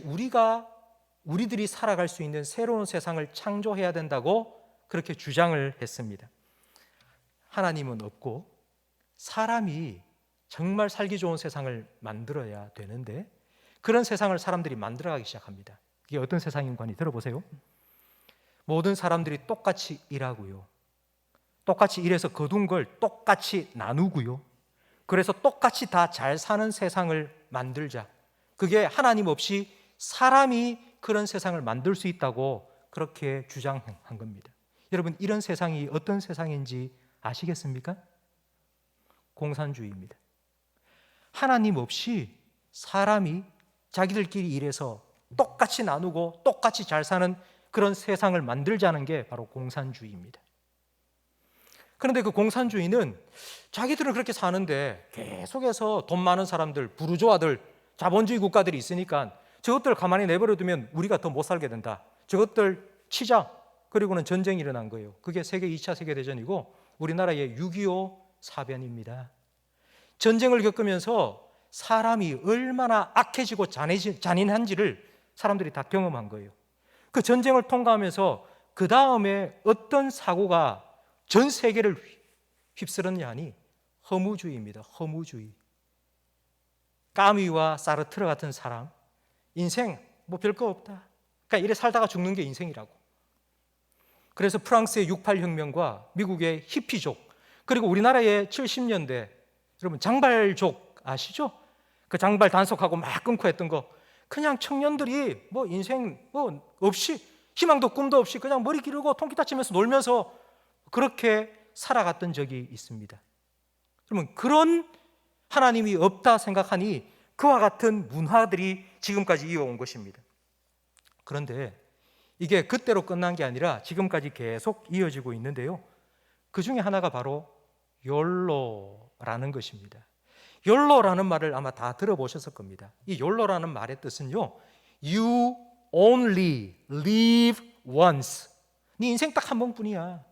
우리들이 살아갈 수 있는 새로운 세상을 창조해야 된다고 그렇게 주장을 했습니다. 하나님은 없고 사람이 정말 살기 좋은 세상을 만들어야 되는데 그런 세상을 사람들이 만들어가기 시작합니다. 이게 어떤 세상인지 들어보세요. 모든 사람들이 똑같이 일하고요, 똑같이 일해서 거둔 걸 똑같이 나누고요, 그래서 똑같이 다 잘 사는 세상을 만들자. 그게 하나님 없이 사람이 그런 세상을 만들 수 있다고 그렇게 주장한 겁니다. 여러분, 이런 세상이 어떤 세상인지 아시겠습니까? 공산주의입니다. 하나님 없이 사람이 자기들끼리 일해서 똑같이 나누고 똑같이 잘 사는 그런 세상을 만들자는 게 바로 공산주의입니다. 그런데 그 공산주의는 자기들은 그렇게 사는데 계속해서 돈 많은 사람들, 부르주아들, 자본주의 국가들이 있으니까 저것들 가만히 내버려두면 우리가 더 못 살게 된다. 저것들 치자. 그리고는 전쟁이 일어난 거예요. 그게 세계 2차 세계대전이고 우리나라의 6.25 사변입니다. 전쟁을 겪으면서 사람이 얼마나 악해지고 잔인한지를 사람들이 다 경험한 거예요. 그 전쟁을 통과하면서 그 다음에 어떤 사고가 전 세계를 휩쓸었냐 하니 허무주의입니다. 허무주의. 까뮤와 사르트르 같은 사람, 인생 뭐 별거 없다, 그러니까 이래 살다가 죽는 게 인생이라고. 그래서 프랑스의 68혁명과 미국의 히피족, 그리고 우리나라의 70년대 여러분 장발족 아시죠? 그 장발 단속하고 막 끊고 했던 거, 그냥 청년들이 뭐 인생 뭐 없이, 희망도 꿈도 없이 그냥 머리 기르고 통기타 치면서 놀면서 그렇게 살아갔던 적이 있습니다. 그러면 그런 하나님이 없다 생각하니 그와 같은 문화들이 지금까지 이어온 것입니다. 그런데 이게 그때로 끝난 게 아니라 지금까지 계속 이어지고 있는데요, 그 중에 하나가 바로 욜로라는 것입니다. 욜로라는 말을 아마 다 들어보셨을 겁니다. 이 욜로라는 말의 뜻은요, You only live once. 네 인생 딱 한 번뿐이야.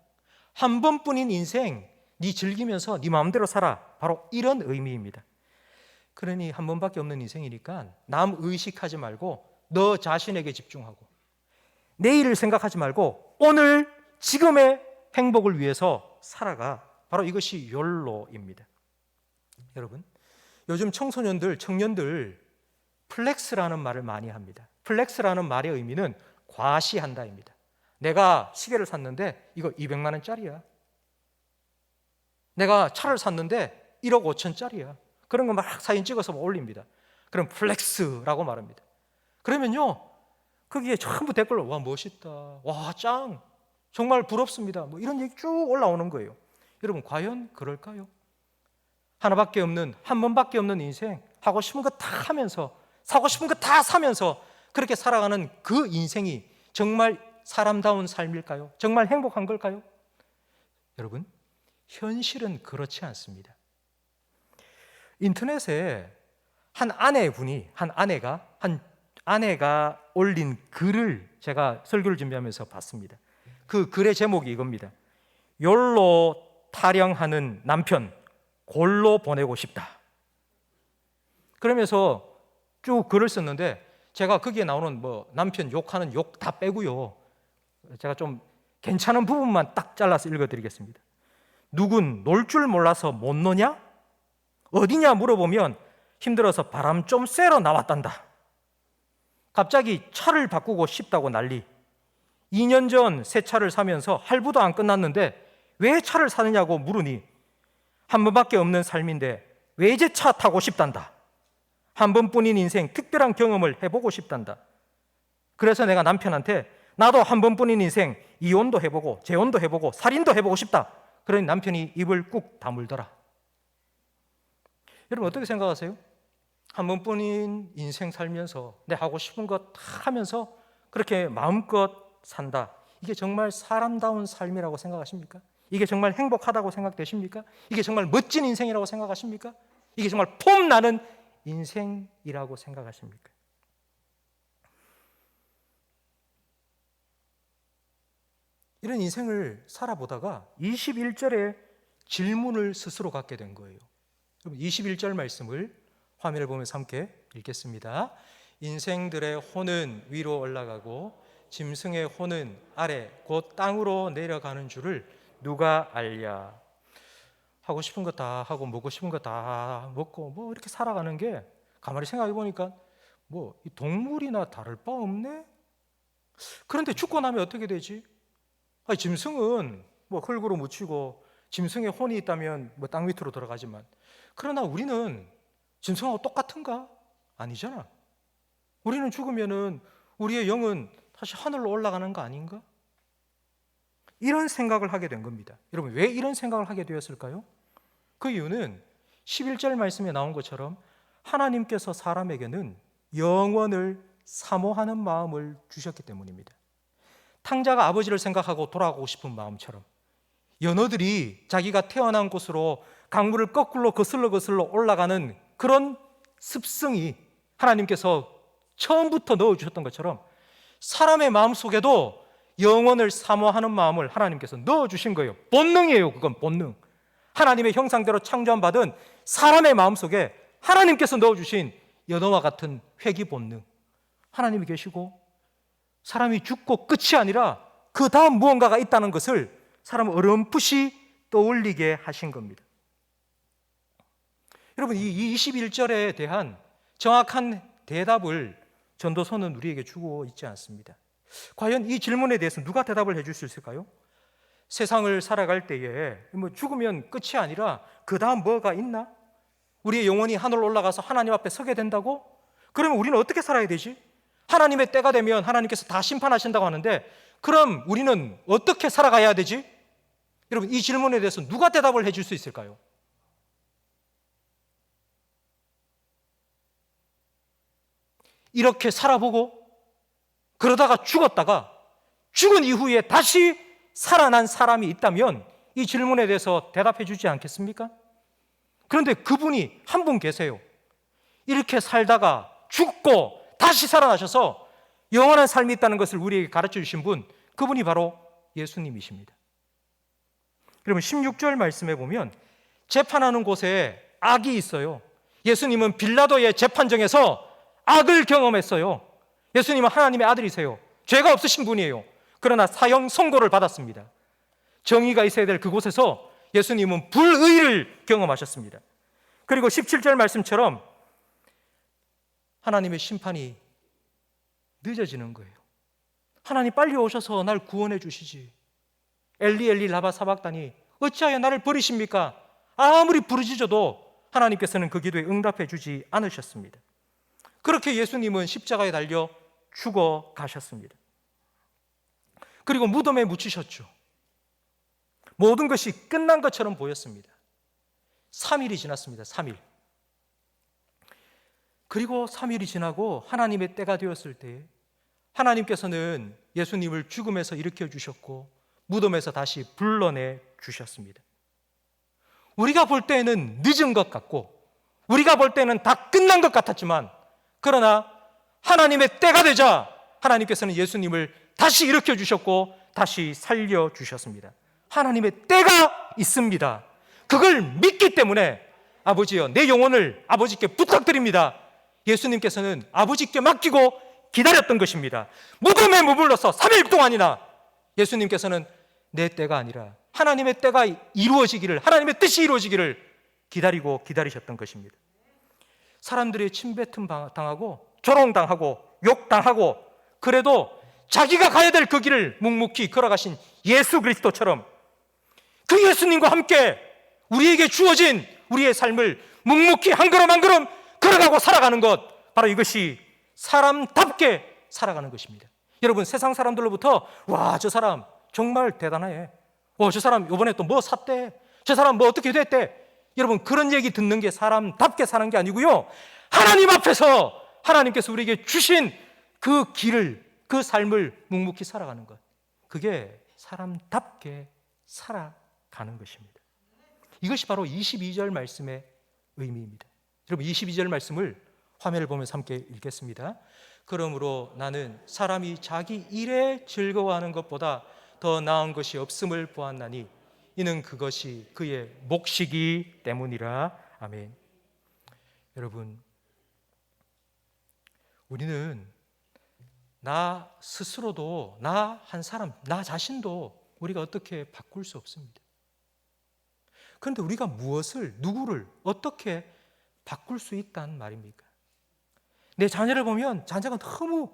한 번뿐인 인생 네 즐기면서 네 마음대로 살아. 바로 이런 의미입니다. 그러니 한 번밖에 없는 인생이니까 남 의식하지 말고 너 자신에게 집중하고 내일을 생각하지 말고 오늘 지금의 행복을 위해서 살아가. 바로 이것이 욜로입니다. 여러분, 요즘 청소년들, 청년들 플렉스라는 말을 많이 합니다. 플렉스라는 말의 의미는 과시한다입니다. 내가 시계를 샀는데 이거 200만 원짜리야. 내가 차를 샀는데 1억 5천짜리야. 그런 거 막 사진 찍어서 올립니다. 그럼 플렉스라고 말합니다. 그러면요, 거기에 전부 댓글로 와 멋있다, 와 짱, 정말 부럽습니다, 뭐 이런 얘기 쭉 올라오는 거예요. 여러분, 과연 그럴까요? 하나밖에 없는, 한 번밖에 없는 인생, 하고 싶은 거 다 하면서, 사고 싶은 거 다 사면서 그렇게 살아가는 그 인생이 정말 사람다운 삶일까요? 정말 행복한 걸까요? 여러분, 현실은 그렇지 않습니다. 인터넷에 한 아내가 올린 글을 제가 설교를 준비하면서 봤습니다. 그 글의 제목이 이겁니다. 욜로 타령하는 남편 골로 보내고 싶다. 그러면서 쭉 글을 썼는데 제가 거기에 나오는 뭐 남편 욕하는 욕 다 빼고요, 제가 좀 괜찮은 부분만 딱 잘라서 읽어드리겠습니다. 누군 놀 줄 몰라서 못 노냐? 어디냐 물어보면 힘들어서 바람 좀 쐬러 나왔단다. 갑자기 차를 바꾸고 싶다고 난리. 2년 전 새 차를 사면서 할부도 안 끝났는데 왜 차를 사느냐고 물으니 한 번밖에 없는 삶인데 외제차 타고 싶단다. 한 번뿐인 인생 특별한 경험을 해보고 싶단다. 그래서 내가 남편한테 나도 한 번뿐인 인생 이혼도 해보고 재혼도 해보고 살인도 해보고 싶다. 그러니 남편이 입을 꾹 다물더라. 여러분, 어떻게 생각하세요? 한 번뿐인 인생 살면서 내 하고 싶은 것 다 하면서 그렇게 마음껏 산다. 이게 정말 사람다운 삶이라고 생각하십니까? 이게 정말 행복하다고 생각되십니까? 이게 정말 멋진 인생이라고 생각하십니까? 이게 정말 폼나는 인생이라고 생각하십니까? 이런 인생을 살아보다가 21절에 질문을 스스로 갖게 된 거예요. 21절 말씀을 화면을 보면서 함께 읽겠습니다. 인생들의 혼은 위로 올라가고 짐승의 혼은 아래 곧 땅으로 내려가는 줄을 누가 알랴. 하고 싶은 거 다 하고 먹고 싶은 거 다 먹고 뭐 이렇게 살아가는 게 가만히 생각해 보니까 뭐 이 동물이나 다를 바 없네. 그런데 죽고 나면 어떻게 되지? 아니, 짐승은 뭐 흙으로 묻히고 짐승의 혼이 있다면 뭐 땅 밑으로 들어가지만, 그러나 우리는 짐승하고 똑같은가? 아니잖아. 우리는 죽으면은 우리의 영은 다시 하늘로 올라가는 거 아닌가? 이런 생각을 하게 된 겁니다. 여러분, 왜 이런 생각을 하게 되었을까요? 그 이유는 11절 말씀에 나온 것처럼 하나님께서 사람에게는 영원을 사모하는 마음을 주셨기 때문입니다. 탕자가 아버지를 생각하고 돌아가고 싶은 마음처럼 연어들이 자기가 태어난 곳으로 강물을 거꾸로 거슬러 올라가는 그런 습성이 하나님께서 처음부터 넣어주셨던 것처럼 사람의 마음속에도 영원을 사모하는 마음을 하나님께서 넣어주신 거예요. 본능이에요. 그건 본능. 하나님의 형상대로 창조받은 사람의 마음속에 하나님께서 넣어주신 연어와 같은 회귀 본능, 하나님이 계시고 사람이 죽고 끝이 아니라 그 다음 무언가가 있다는 것을 사람을 어렴풋이 떠올리게 하신 겁니다. 여러분, 이 21절에 대한 정확한 대답을 전도서는 우리에게 주고 있지 않습니다. 과연 이 질문에 대해서 누가 대답을 해줄 수 있을까요? 세상을 살아갈 때에 죽으면 끝이 아니라 그 다음 뭐가 있나? 우리의 영혼이 하늘로 올라가서 하나님 앞에 서게 된다고? 그러면 우리는 어떻게 살아야 되지? 하나님의 때가 되면 하나님께서 다 심판하신다고 하는데 그럼 우리는 어떻게 살아가야 되지? 여러분, 이 질문에 대해서 누가 대답을 해줄 수 있을까요? 이렇게 살아보고 그러다가 죽었다가 죽은 이후에 다시 살아난 사람이 있다면 이 질문에 대해서 대답해 주지 않겠습니까? 그런데 그분이 한 분 계세요. 이렇게 살다가 죽고 다시 살아나셔서 영원한 삶이 있다는 것을 우리에게 가르쳐 주신 분, 그분이 바로 예수님이십니다. 그러면 16절 말씀에 보면 재판하는 곳에 악이 있어요. 예수님은 빌라도의 재판정에서 악을 경험했어요. 예수님은 하나님의 아들이세요. 죄가 없으신 분이에요. 그러나 사형 선고를 받았습니다. 정의가 있어야 될 그곳에서 예수님은 불의를 경험하셨습니다. 그리고 17절 말씀처럼 하나님의 심판이 늦어지는 거예요. 하나님 빨리 오셔서 날 구원해 주시지. 엘리 엘리 라바 사박다니 어찌하여 나를 버리십니까? 아무리 부르짖어도 하나님께서는 그 기도에 응답해 주지 않으셨습니다. 그렇게 예수님은 십자가에 달려 죽어 가셨습니다. 그리고 무덤에 묻히셨죠. 모든 것이 끝난 것처럼 보였습니다. 3일이 지났습니다. 3일. 그리고 3일이 지나고 하나님의 때가 되었을 때 하나님께서는 예수님을 죽음에서 일으켜 주셨고 무덤에서 다시 불러내 주셨습니다. 우리가 볼 때는 늦은 것 같고 우리가 볼 때는 다 끝난 것 같았지만 그러나 하나님의 때가 되자 하나님께서는 예수님을 다시 일으켜 주셨고 다시 살려 주셨습니다. 하나님의 때가 있습니다. 그걸 믿기 때문에 아버지여 내 영혼을 아버지께 부탁드립니다. 예수님께서는 아버지께 맡기고 기다렸던 것입니다. 무덤에 머물러서 3일 동안이나 예수님께서는 내 때가 아니라 하나님의 때가 이루어지기를, 하나님의 뜻이 이루어지기를 기다리고 기다리셨던 것입니다. 사람들의 침뱉음 당하고 조롱당하고 욕당하고 그래도 자기가 가야 될 그 길을 묵묵히 걸어가신 예수 그리스도처럼 그 예수님과 함께 우리에게 주어진 우리의 삶을 묵묵히 한 걸음 한 걸음 걸어가고 살아가는 것, 바로 이것이 사람답게 살아가는 것입니다. 여러분, 세상 사람들로부터 와, 저 사람 정말 대단해, 저 사람 이번에 또 뭐 샀대, 저 사람 뭐 어떻게 됐대, 여러분 그런 얘기 듣는 게 사람답게 사는 게 아니고요, 하나님 앞에서 하나님께서 우리에게 주신 그 길을, 그 삶을 묵묵히 살아가는 것, 그게 사람답게 살아가는 것입니다. 이것이 바로 22절 말씀의 의미입니다. 여러분, 22절 말씀을 화면을 보면서 함께 읽겠습니다. 그러므로 나는 사람이 자기 일에 즐거워하는 것보다 더 나은 것이 없음을 보았나니 이는 그것이 그의 몫이기 때문이라. 아멘. 여러분, 우리는 나 스스로도, 나 한 사람, 나 자신도 우리가 어떻게 바꿀 수 없습니다. 그런데 우리가 무엇을, 누구를 어떻게 바꿀 수 있단 말입니까? 내 자녀를 보면 자녀가 너무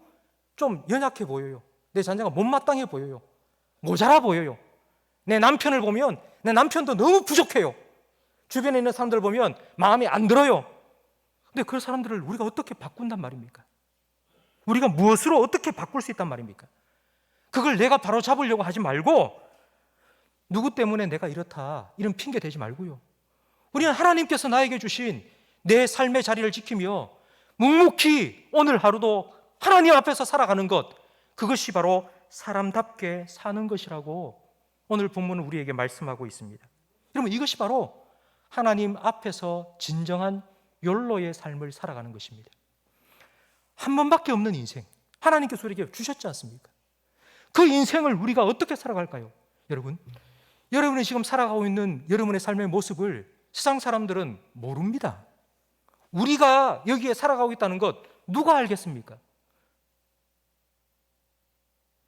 좀 연약해 보여요. 내 자녀가 못마땅해 보여요. 모자라 보여요. 내 남편을 보면 내 남편도 너무 부족해요. 주변에 있는 사람들을 보면 마음에 안 들어요. 근데 그 사람들을 우리가 어떻게 바꾼단 말입니까? 우리가 무엇으로 어떻게 바꿀 수 있단 말입니까? 그걸 내가 바로 잡으려고 하지 말고, 누구 때문에 내가 이렇다 이런 핑계 대지 말고요, 우리는 하나님께서 나에게 주신 내 삶의 자리를 지키며 묵묵히 오늘 하루도 하나님 앞에서 살아가는 것, 그것이 바로 사람답게 사는 것이라고 오늘 본문은 우리에게 말씀하고 있습니다. 여러분, 이것이 바로 하나님 앞에서 진정한 욜로의 삶을 살아가는 것입니다. 한 번밖에 없는 인생, 하나님께서 우리에게 주셨지 않습니까? 그 인생을 우리가 어떻게 살아갈까요? 여러분이 지금 살아가고 있는 여러분의 삶의 모습을 세상 사람들은 모릅니다. 우리가 여기에 살아가고 있다는 것 누가 알겠습니까?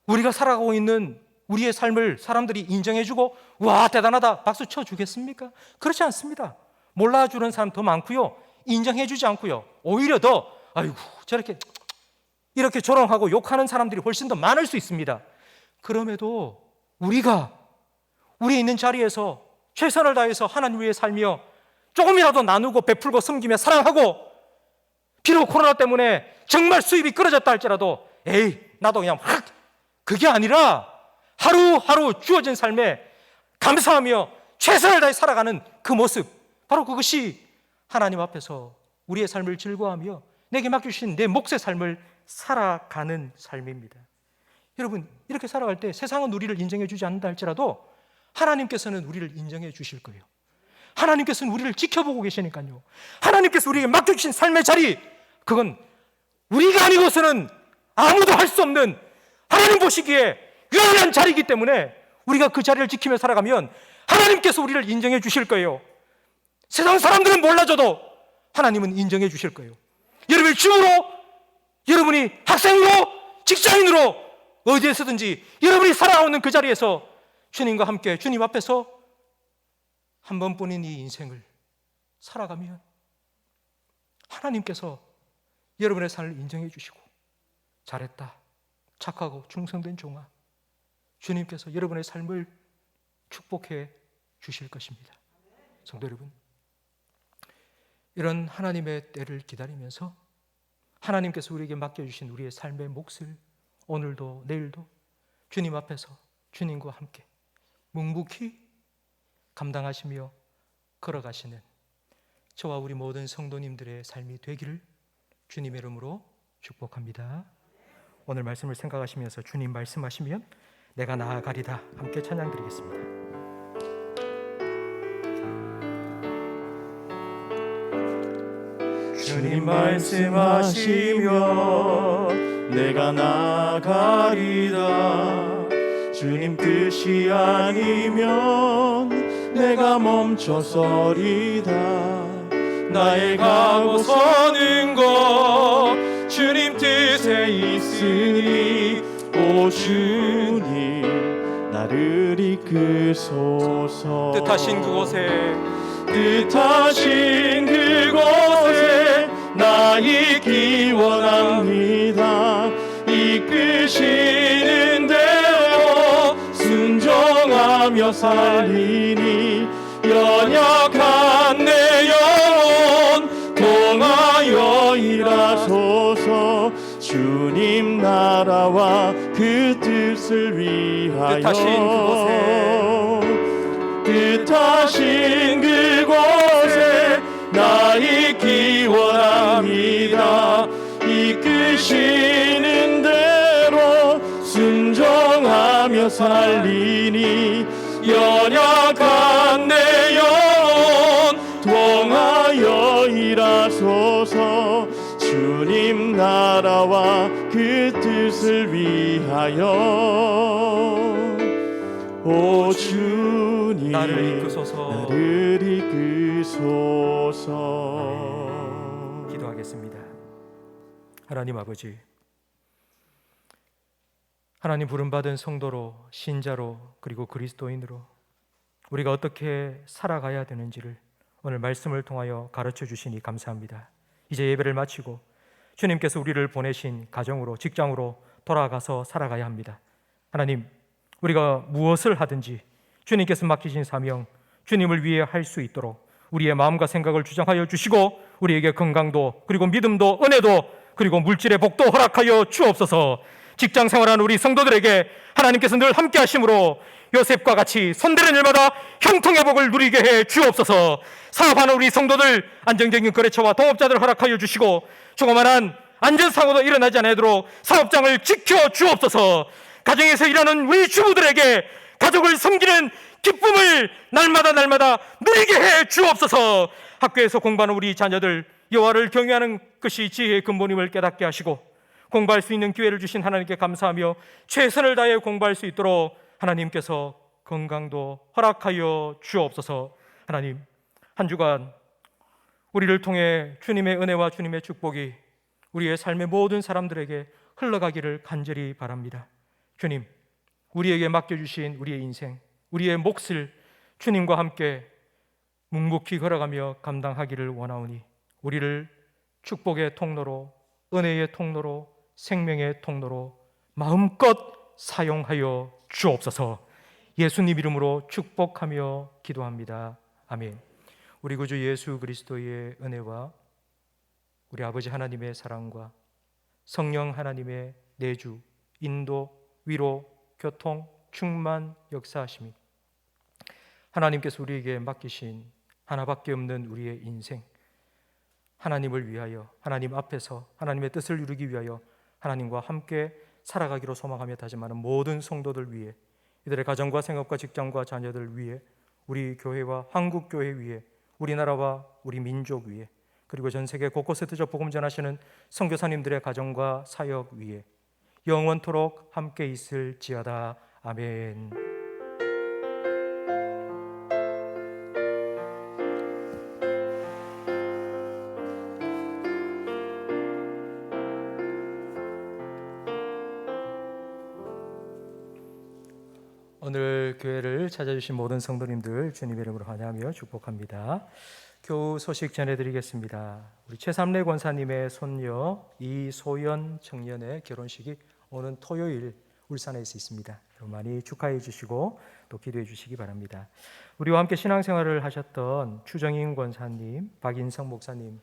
우리가 살아가고 있는 우리의 삶을 사람들이 인정해주고 와, 대단하다 박수 쳐주겠습니까? 그렇지 않습니다. 몰라주는 사람 더 많고요, 인정해 주지 않고요, 오히려 더 아이고 저렇게 이렇게 조롱하고 욕하는 사람들이 훨씬 더 많을 수 있습니다. 그럼에도 우리가 우리 있는 자리에서 최선을 다해서 하나님 위해 살며 조금이라도 나누고 베풀고 섬기며 사랑하고, 비록 코로나 때문에 정말 수입이 끊어졌다 할지라도 에이 나도 그냥 확, 그게 아니라 하루하루 주어진 삶에 감사하며 최선을 다해 살아가는 그 모습, 바로 그것이 하나님 앞에서 우리의 삶을 즐거워하며 내게 맡겨주신 내 몫의 삶을 살아가는 삶입니다. 여러분, 이렇게 살아갈 때 세상은 우리를 인정해 주지 않는다 할지라도 하나님께서는 우리를 인정해 주실 거예요. 하나님께서는 우리를 지켜보고 계시니까요. 하나님께서 우리에게 맡겨주신 삶의 자리, 그건 우리가 아니고서는 아무도 할 수 없는, 하나님 보시기에 유일한 자리이기 때문에 우리가 그 자리를 지키며 살아가면 하나님께서 우리를 인정해 주실 거예요. 세상 사람들은 몰라줘도 하나님은 인정해 주실 거예요. 여러분이 주부로, 여러분이 학생으로, 직장인으로, 어디에서든지 여러분이 살아오는 그 자리에서 주님과 함께 주님 앞에서 한 번뿐인 이 인생을 살아가면 하나님께서 여러분의 삶을 인정해 주시고, 잘했다, 착하고 충성된 종아, 주님께서 여러분의 삶을 축복해 주실 것입니다. 성도 여러분, 이런 하나님의 때를 기다리면서 하나님께서 우리에게 맡겨주신 우리의 삶의 몫을 오늘도 내일도 주님 앞에서 주님과 함께 묵묵히 감당하시며 걸어가시는 저와 우리 모든 성도님들의 삶이 되기를 주님의 이름으로 축복합니다. 오늘 말씀을 생각하시면서 주님 말씀하시면 내가 나아가리다 함께 찬양 드리겠습니다. 주님 말씀하시면 내가 나아가리다. 주님 뜻이 아니면 내가 멈춰서리다. 나의 가고 서는 것 주님 뜻에 있으니 오 주님 나를 이끄소서. 뜻하신 그곳에 나 있기 원합니다. 이끄시는 대로 순종하며 살리니 연약한 내 영혼 통하여 일하소서. 주님 나라와 그 뜻을 위하여 뜻하신 그곳에 나 있기 원합니다. 이끄시는 대로 순종하며 살리니 연약한 내 영혼 통하여 일하소서. 주님 나라와 그 뜻을 위하여 오 주님 나를 이끄소서. 기도하겠습니다. 하나님 아버지, 하나님 부름받은 성도로, 신자로, 그리고 그리스도인으로 우리가 어떻게 살아가야 되는지를 오늘 말씀을 통하여 가르쳐 주시니 감사합니다. 이제 예배를 마치고 주님께서 우리를 보내신 가정으로, 직장으로 돌아가서 살아가야 합니다. 하나님, 우리가 무엇을 하든지 주님께서 맡기신 사명, 주님을 위해 할 수 있도록 우리의 마음과 생각을 주장하여 주시고 우리에게 건강도, 그리고 믿음도, 은혜도, 그리고 물질의 복도 허락하여 주옵소서. 직장 생활하는 우리 성도들에게 하나님께서 늘 함께 하심으로 요셉과 같이 손대는 일마다 형통의 복을 누리게 해 주옵소서. 사업하는 우리 성도들 안정적인 거래처와 동업자들 허락하여 주시고 조그마한 안전사고도 일어나지 않도록 사업장을 지켜 주옵소서. 가정에서 일하는 우리 주부들에게 가족을 섬기는 기쁨을 날마다 누리게 해 주옵소서. 학교에서 공부하는 우리 자녀들 여호와를 경외하는 것이 지혜의 근본임을 깨닫게 하시고 공부할 수 있는 기회를 주신 하나님께 감사하며 최선을 다해 공부할 수 있도록 하나님께서 건강도 허락하여 주옵소서. 하나님, 한 주간 우리를 통해 주님의 은혜와 주님의 축복이 우리의 삶의 모든 사람들에게 흘러가기를 간절히 바랍니다. 주님, 우리에게 맡겨주신 우리의 인생, 우리의 몫을 주님과 함께 묵묵히 걸어가며 감당하기를 원하오니 우리를 축복의 통로로, 은혜의 통로로, 생명의 통로로 마음껏 사용하여 주옵소서. 예수님 이름으로 축복하며 기도합니다. 아멘. 우리 구주 예수 그리스도의 은혜와 우리 아버지 하나님의 사랑과 성령 하나님의 내주, 인도, 위로, 교통, 충만, 역사하심이 하나님께서 우리에게 맡기신 하나밖에 없는 우리의 인생, 하나님을 위하여, 하나님 앞에서 하나님의 뜻을 이루기 위하여 하나님과 함께 살아가기로 소망하며 다짐하는 모든 성도들 위해, 이들의 가정과 생업과 직장과 자녀들 위해, 우리 교회와 한국 교회 위해, 우리나라와 우리 민족 위해, 그리고 전 세계 곳곳에 드저 복음 전하시는 선교사님들의 가정과 사역 위해 영원토록 함께 있을지어다. 아멘. 오늘 교회를 찾아주신 모든 성도님들 주님의 이름으로 환영하며 축복합니다. 교우 소식 전해드리겠습니다. 우리 최삼래 권사님의 손녀 이소연 청년의 결혼식이 오는 토요일 울산에 있습니다. 여러분 많이 축하해 주시고 또 기도해 주시기 바랍니다. 우리와 함께 신앙생활을 하셨던 추정인 권사님, 박인성 목사님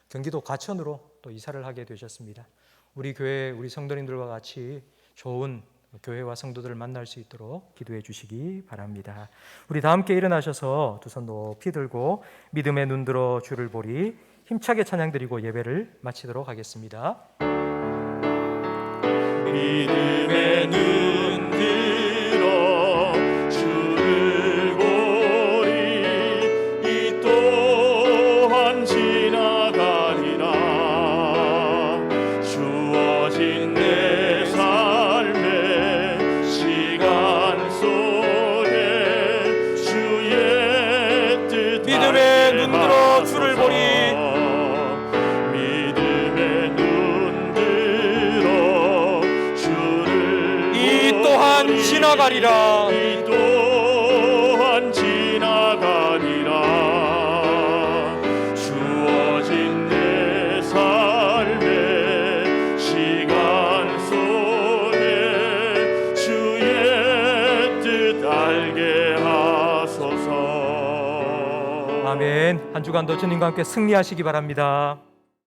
경기도 과천으로 또 이사를 하게 되셨습니다. 우리 교회 우리 성도님들과 같이 좋은 교회와 성도들을 만날 수 있도록 기도해 주시기 바랍니다. 우리 다 함께 일어나셔서 두 손 높이 들고 믿음의 눈 들어 주를 보리 힘차게 찬양 드리고 예배를 마치도록 하겠습니다. 믿음의 눈 들어 주를 보리 이 또한 지나가리라 주어진 내 삶의 시간 속에 주의 뜻 믿음의 눈 들어 주를 보리 지나가리라 이 또한 지나가리라 주어진 내 삶의 시간 속에 주의 뜻 알게 하소서. 아멘. 한 주간도 주님과 함께 승리하시기 바랍니다.